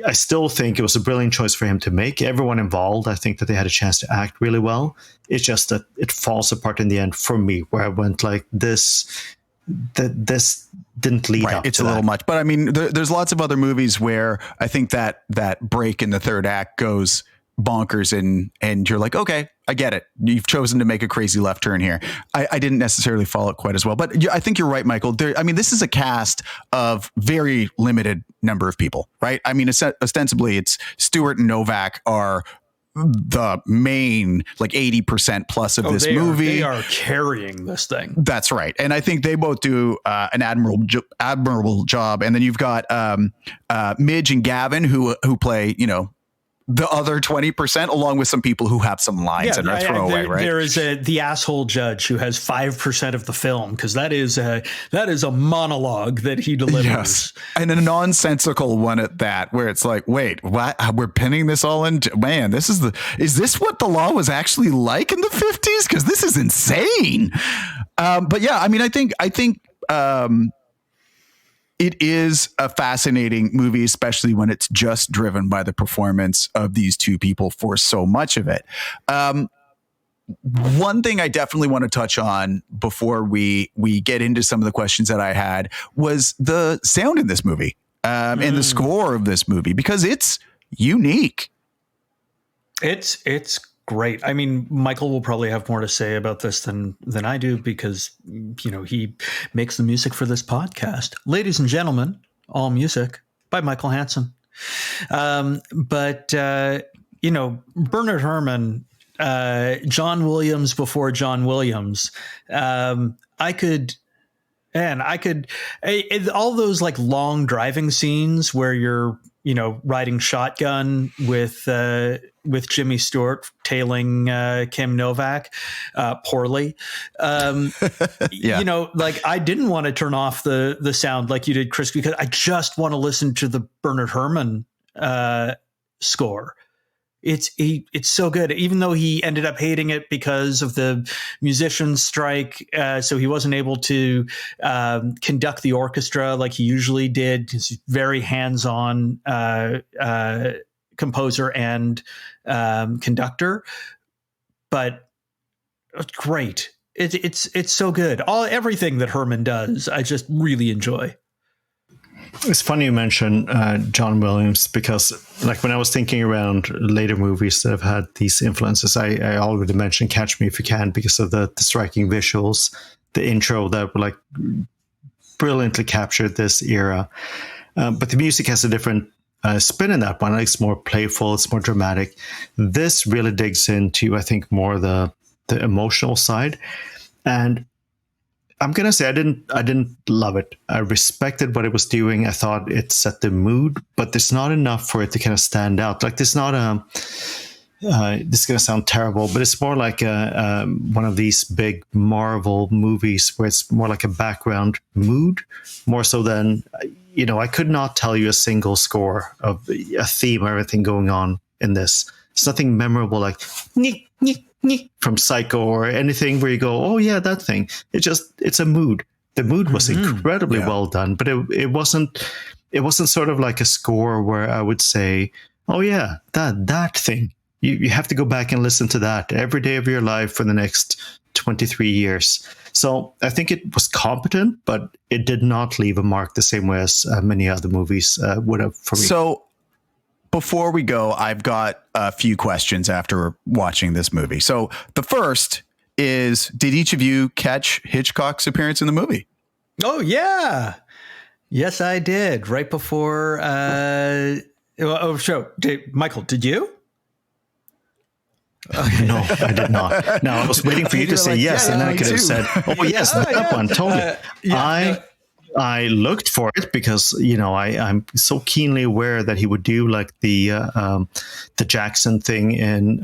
I still think it was a brilliant choice for him to make. Everyone involved, I think that they had a chance to act really well. It's just that it falls apart in the end for me, where I went like this didn't lead up it's to a that. little much. But I mean, there's lots of other movies where I think that break in the third act goes bonkers and you're like, okay, I get it. You've chosen to make a crazy left turn here. I didn't necessarily follow it quite as well, but I think you're right, Michael. This is a cast of very limited number of people, right? I mean, ostensibly it's Stewart and Novak are the main like 80% plus of this movie. They are carrying this thing. That's right. And I think they both do an admirable job. And then you've got Midge and Gavin who play, the other 20%, along with some people who have some lines and are throwaway, right? There is the asshole judge who has 5% of the film, because that is a monologue that he delivers. Yes. And a nonsensical one at that, where it's like, wait, what? We're pinning this all in. Man, is this what the law was actually like in the 50s? Because this is insane. But yeah, I mean, I think it is a fascinating movie, especially when it's just driven by the performance of these two people for so much of it. One thing I definitely want to touch on before we get into some of the questions that I had was the sound in this movie and the score of this movie, because it's unique. It's great. I mean, Michael will probably have more to say about this than I do, because, he makes the music for this podcast. Ladies and gentlemen, All Music by Michael Hansen. But Bernard Herrmann, John Williams before John Williams. I could all those like long driving scenes where you're, riding shotgun with Jimmy Stewart tailing Kim Novak poorly. Yeah. Like I didn't want to turn off the sound like you did, Chris, because I just want to listen to the Bernard Herrmann score. It's so good, even though he ended up hating it because of the musicians' strike. So he wasn't able to conduct the orchestra like he usually did. He's very hands-on composer and conductor, but great. It's so good. Everything that Herrmann does, I just really enjoy. It's funny you mention John Williams, because like when I was thinking around later movies that have had these influences, I already mentioned Catch Me If You Can because of the striking visuals, the intro that like brilliantly captured this era. But the music has a different spin in that one. It's more playful, it's more dramatic. This really digs into, I think, more the emotional side. And I'm gonna say I didn't love it. I respected what it was doing. I thought it set the mood, but there's not enough for it to kind of stand out. Like there's not this is gonna sound terrible, but it's more like one of these big Marvel movies where it's more like a background mood, more so than I could not tell you a single score of a theme or everything going on in this. It's nothing memorable like from Psycho or anything where you go, oh yeah, that thing. It's a mood. The mood was incredibly well done, but it wasn't sort of like a score where I would say, oh yeah, that thing. you have to go back and listen to that every day of your life for the next 23 years. So I think it was competent, but it did not leave a mark the same way as many other movies would have for me. So before we go, I've got a few questions after watching this movie. So the first is, did each of you catch Hitchcock's appearance in the movie? Oh, yeah. Yes, I did. Right before. Michael, did you? Okay. No, I did not. No, I was waiting for you to say yes, and then I could have said, "Oh yes, that one, totally." I looked for it because I'm so keenly aware that he would do like the Jackson thing in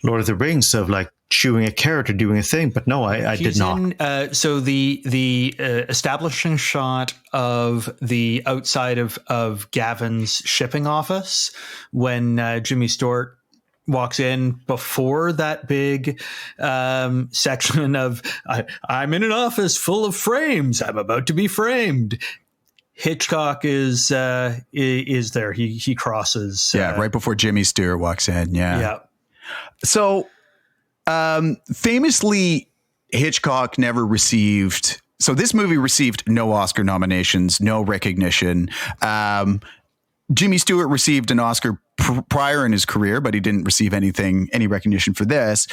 Lord of the Rings of like chewing a carrot or doing a thing, but no, I did not. So the establishing shot of the outside of Gavin's shipping office when Jimmy Stewart walks in before that big section of I'm in an office full of frames. I'm about to be framed. Hitchcock is there. He crosses. Right before Jimmy Stewart walks in. Yeah. So famously, Hitchcock never received. So this movie received no Oscar nominations, no recognition. Jimmy Stewart received an Oscar prior in his career, but he didn't receive any recognition for this.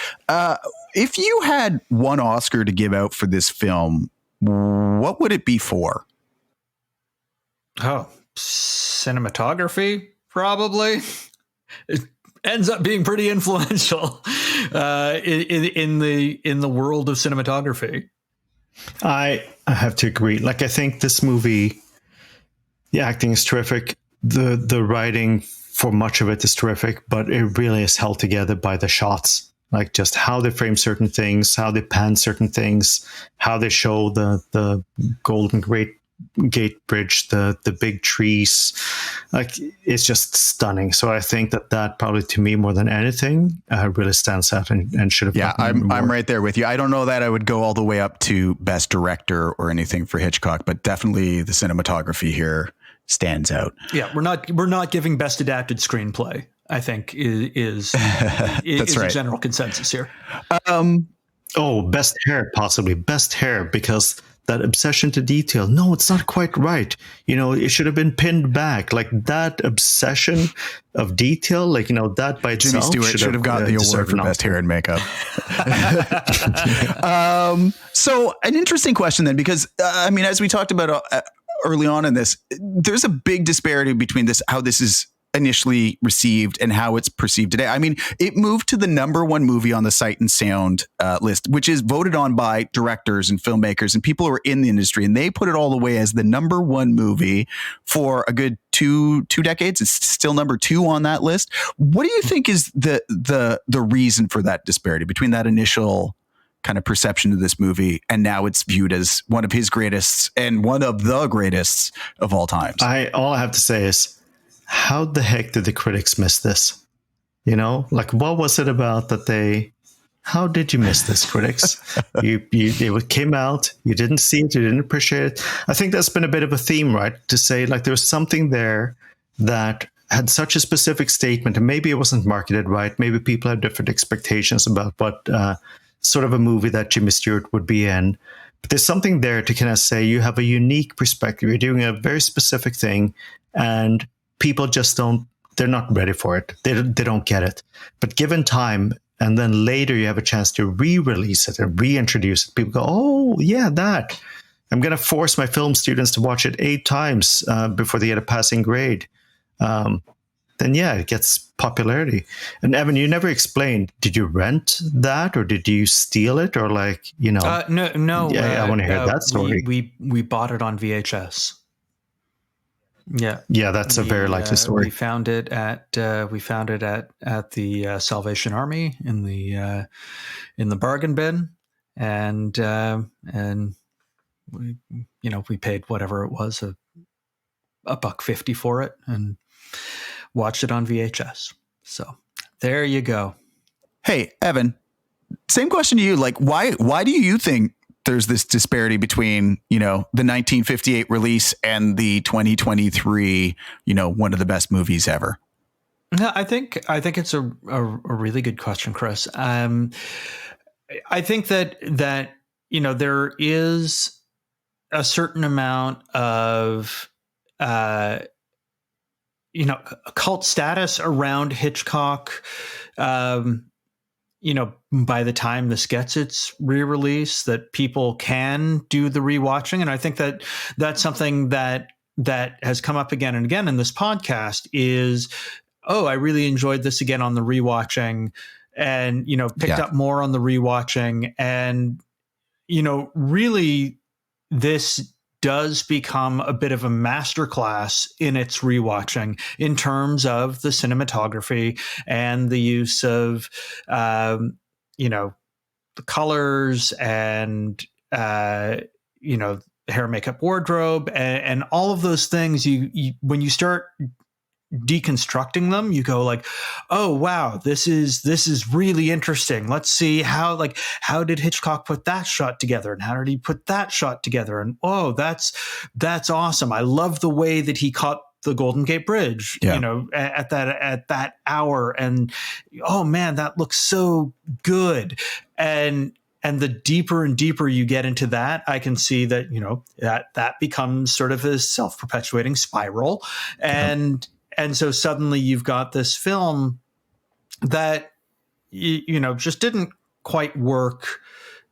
If you had one Oscar to give out for this film, what would it be for? Oh, cinematography, probably. It ends up being pretty influential in the world of cinematography. I have to agree. Like, I think this movie, the acting is terrific. The writing for much of it is terrific, but it really is held together by the shots, like just how they frame certain things, how they pan certain things, how they show the Golden Gate Bridge, the big trees. Like, it's just stunning. So I think that probably, to me, more than anything, really stands out and should have. Yeah, I'm right there with you. I don't know that I would go all the way up to best director or anything for Hitchcock, but definitely the cinematography here stands out. Yeah, we're not giving best adapted screenplay, I think is That's right. A general consensus here. Best hair, possibly best hair, because that obsession to detail. No, it's not quite right. It should have been pinned back. Like, that obsession of detail, like, that by itself. Jimmy Stewart should have got the award for best hair and makeup. So an interesting question then, because as we talked about early on in this, there's a big disparity between how this is initially received and how it's perceived today. It moved to the #1 movie on the Sight and Sound list, which is voted on by directors and filmmakers and people who are in the industry. And they put it all the way as the #1 movie for a good two decades. It's still #2 on that list. What do you think is the reason for that disparity between that initial kind of perception of this movie and now it's viewed as one of his greatest and one of the greatest of all times? All I have to say is, how the heck did the critics miss this? Like, what was it about that how did you miss this, critics? It came out, you didn't see it, you didn't appreciate it. I think that's been a bit of a theme, right? To say, like, there was something there that had such a specific statement, and maybe it wasn't marketed right. Maybe people have different expectations about what sort of a movie that Jimmy Stewart would be in. But there's something there to kind of say you have a unique perspective. You're doing a very specific thing, and people just they're not ready for it. They don't get it. But given time, and then later you have a chance to re-release it and reintroduce it, people go, oh, yeah, that. I'm going to force my film students to watch it 8 times before they get a passing grade. Then, yeah, it gets popularity. And Evan, you never explained, did you rent that or did you steal it or No. Yeah, I want to hear that story. We bought it on VHS. Yeah. Yeah, that's a very likely story. We found it at the Salvation Army in the bargain bin, and we paid whatever it was, $1.50 for it, and watched it on VHS. So there you go. Hey, Evan, same question to you. Like, why do you think there's this disparity between, the 1958 release and the 2023, one of the best movies ever? No, I think it's a really good question, Chris. I think that there is a certain amount of cult status around Hitchcock. By the time this gets its re-release, that people can do the rewatching, and I think that that's something that has come up again and again in this podcast is, oh, I really enjoyed this again on the rewatching, and picked up more on the rewatching, and really this does become a bit of a masterclass in its rewatching in terms of the cinematography and the use of the colors and hair, makeup, wardrobe, and all of those things. You when you start deconstructing them, you go like, oh wow, this is really interesting. Let's see how did Hitchcock put that shot together, and how did he put that shot together, and oh, that's awesome. I love the way that he caught the Golden Gate Bridge, at that hour, and oh man, that looks so good. And the deeper and deeper you get into that, I can see that that becomes sort of a self-perpetuating spiral, and so suddenly you've got this film that just didn't quite work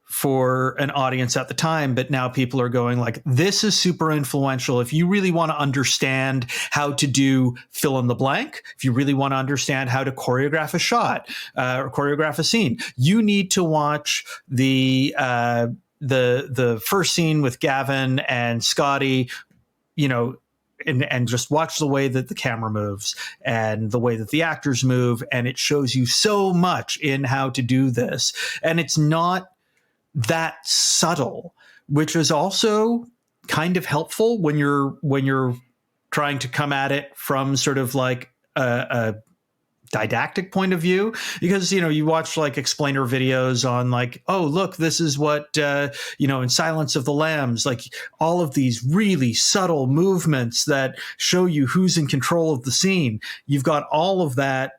for an audience at the time, but now people are going like, this is super influential. If you really want to understand how to do fill in the blank, if you really want to understand how to choreograph a shot or choreograph a scene, you need to watch the first scene with Gavin and Scotty, and just watch the way that the camera moves and the way that the actors move. And it shows you so much in how to do this. And it's not that subtle, which is also kind of helpful when you're trying to come at it from sort of like a didactic point of view, because you watch like explainer videos on like, oh look, this is what in Silence of the Lambs, like all of these really subtle movements that show you who's in control of the scene. You've got all of that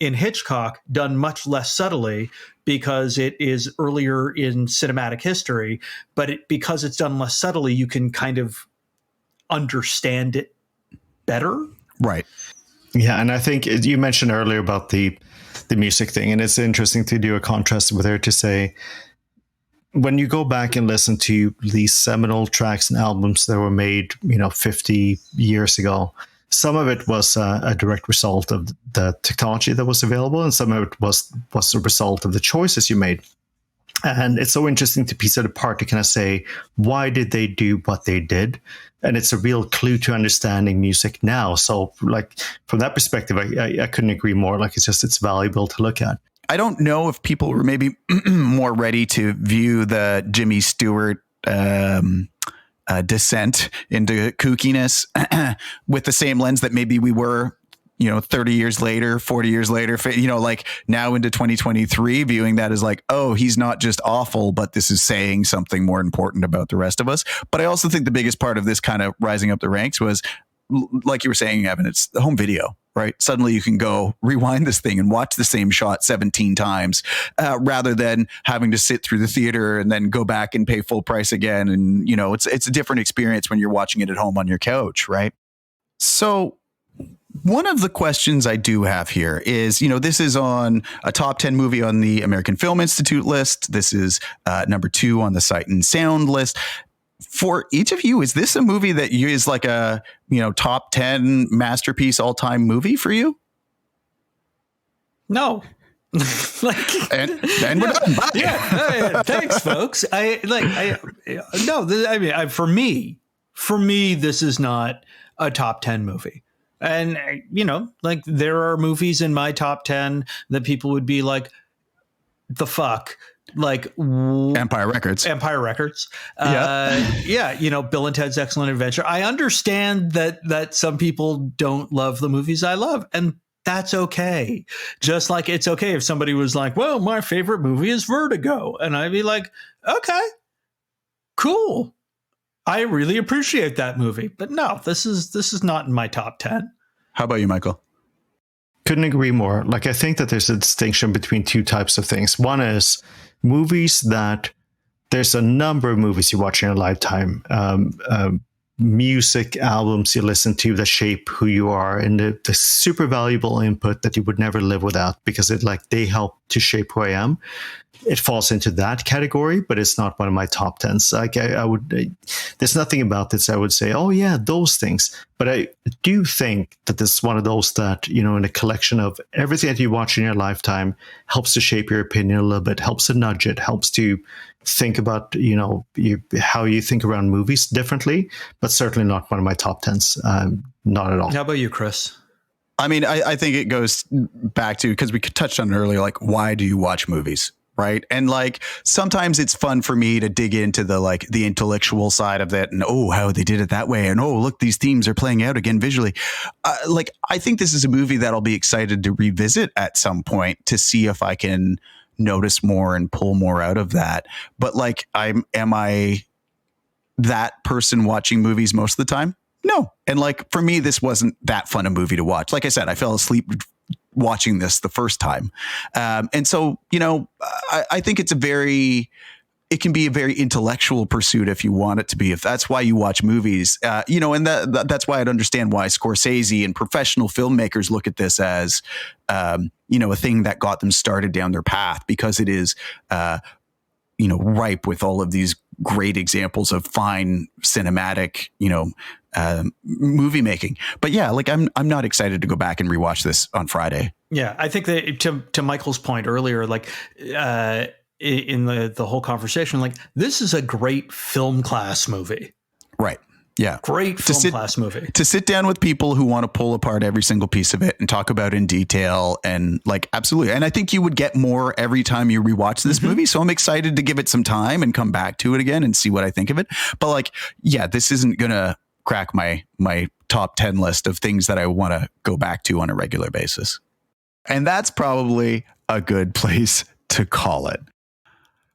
in Hitchcock done much less subtly because it is earlier in cinematic history, but because it's done less subtly, you can kind of understand it better. Right. Yeah, and I think you mentioned earlier about the music thing, and it's interesting to do a contrast with her to say, when you go back and listen to these seminal tracks and albums that were made, 50 years ago, some of it was a direct result of the technology that was available, and some of it was a result of the choices you made. And it's so interesting to piece it apart to kind of say, why did they do what they did? And it's a real clue to understanding music now. So like from that perspective, I couldn't agree more. Like it's valuable to look at. I don't know if people were maybe more ready to view the Jimmy Stewart descent into kookiness with the same lens that maybe we were 30 years later, 40 years later, like now into 2023, viewing that as like, oh, he's not just awful, but this is saying something more important about the rest of us. But I also think the biggest part of this kind of rising up the ranks was, like you were saying, Evan, it's the home video, right? Suddenly you can go rewind this thing and watch the same shot 17 times rather than having to sit through the theater and then go back and pay full price again. And, it's a different experience when you're watching it at home on your couch, right? So one of the questions I do have here is, this is on a top 10 movie on the American Film Institute list. This is number 2 on the Sight and Sound list. For each of you, is this a movie that is like a, top 10 masterpiece all-time movie for you? No. and we're done. Bye. Yeah. Thanks, folks. For me, this is not a top 10 movie. And, there are movies in my top 10 that people would be like, the fuck? Like Empire Records. Yeah. Bill and Ted's Excellent Adventure. I understand that some people don't love the movies I love, and that's okay. Just like it's okay if somebody was like, well, my favorite movie is Vertigo. And I'd be like, okay, cool. I really appreciate that movie. But no, this is not in my top 10. How about you, Michael? Couldn't agree more. Like, I think that there's a distinction between two types of things. One is movies that there's a number of movies you watch in your lifetime, music albums you listen to that shape who you are, and the super valuable input that you would never live without because they help to shape who I am. It falls into that category, but it's not one of my top 10s. Like I would, there's nothing about this I would say, oh yeah, those things. But I do think that this is one of those that, in a collection of everything that you watch in your lifetime helps to shape your opinion a little bit, helps to nudge it, helps to think about, how you think around movies differently, but certainly not one of my top 10s. Not at all. How about you, Chris? I mean, I think it goes back to, because we touched on it earlier, like, why do you watch movies? Right. And like, sometimes it's fun for me to dig into the intellectual side of it and, how they did it that way. And, look, these themes are playing out again visually. I think this is a movie that I'll be excited to revisit at some point to see if I can notice more and pull more out of that. But like, am I that person watching movies most of the time? No. And like, for me, this wasn't that fun a movie to watch. Like I said, I fell asleep watching this the first time. And so, I think it can be a very intellectual pursuit if you want it to be, if that's why you watch movies, and that's why I'd understand why Scorsese and professional filmmakers look at this as, a thing that got them started down their path, because it is, ripe with all of these great examples of fine cinematic, movie making. But yeah, like I'm not excited to go back and rewatch this on Friday. Yeah, I think that to Michael's point earlier, like in the whole conversation, like, this is a great film class movie. Right. Yeah. Great film class movie. To sit down with people who want to pull apart every single piece of it and talk about in detail, and like, absolutely. And I think you would get more every time you rewatch this movie. So I'm excited to give it some time and come back to it again and see what I think of it. But like, yeah, this isn't going to crack my top 10 list of things that I want to go back to on a regular basis. And that's probably a good place to call it.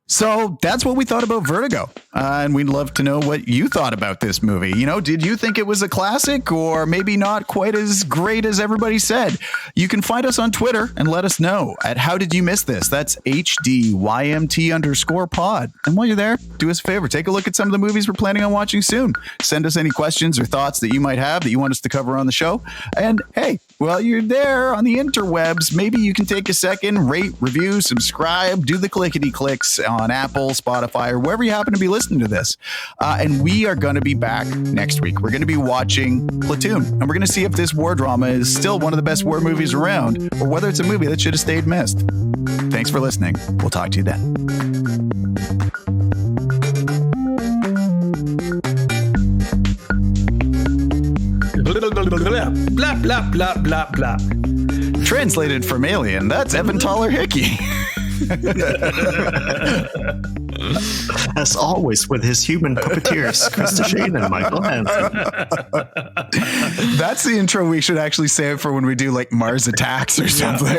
So that's what we thought about Vertigo. And we'd love to know what you thought about this movie. Did you think it was a classic, or maybe not quite as great as everybody said? You can find us on Twitter and let us know at How Did You Miss This? That's HDYMT_pod. And while you're there, do us a favor, take a look at some of the movies we're planning on watching soon. Send us any questions or thoughts that you might have that you want us to cover on the show. And hey, while you're there on the interwebs, maybe you can take a second, rate, review, subscribe, do the clickety clicks on Apple, Spotify, or wherever you happen to be listening to this. And we are going to be back next week. We're going to be watching Platoon, and we're going to see if this war drama is still one of the best war movies around, or whether it's a movie that should have stayed missed. Thanks for listening. We'll talk to you then. Blah, blah, blah, blah, blah. Translated from Alien, that's Evan Toller-Hickey. As always, with his human puppeteers, Krista Shane and Michael Hansen. That's the intro we should actually save for when we do like Mars Attacks or something.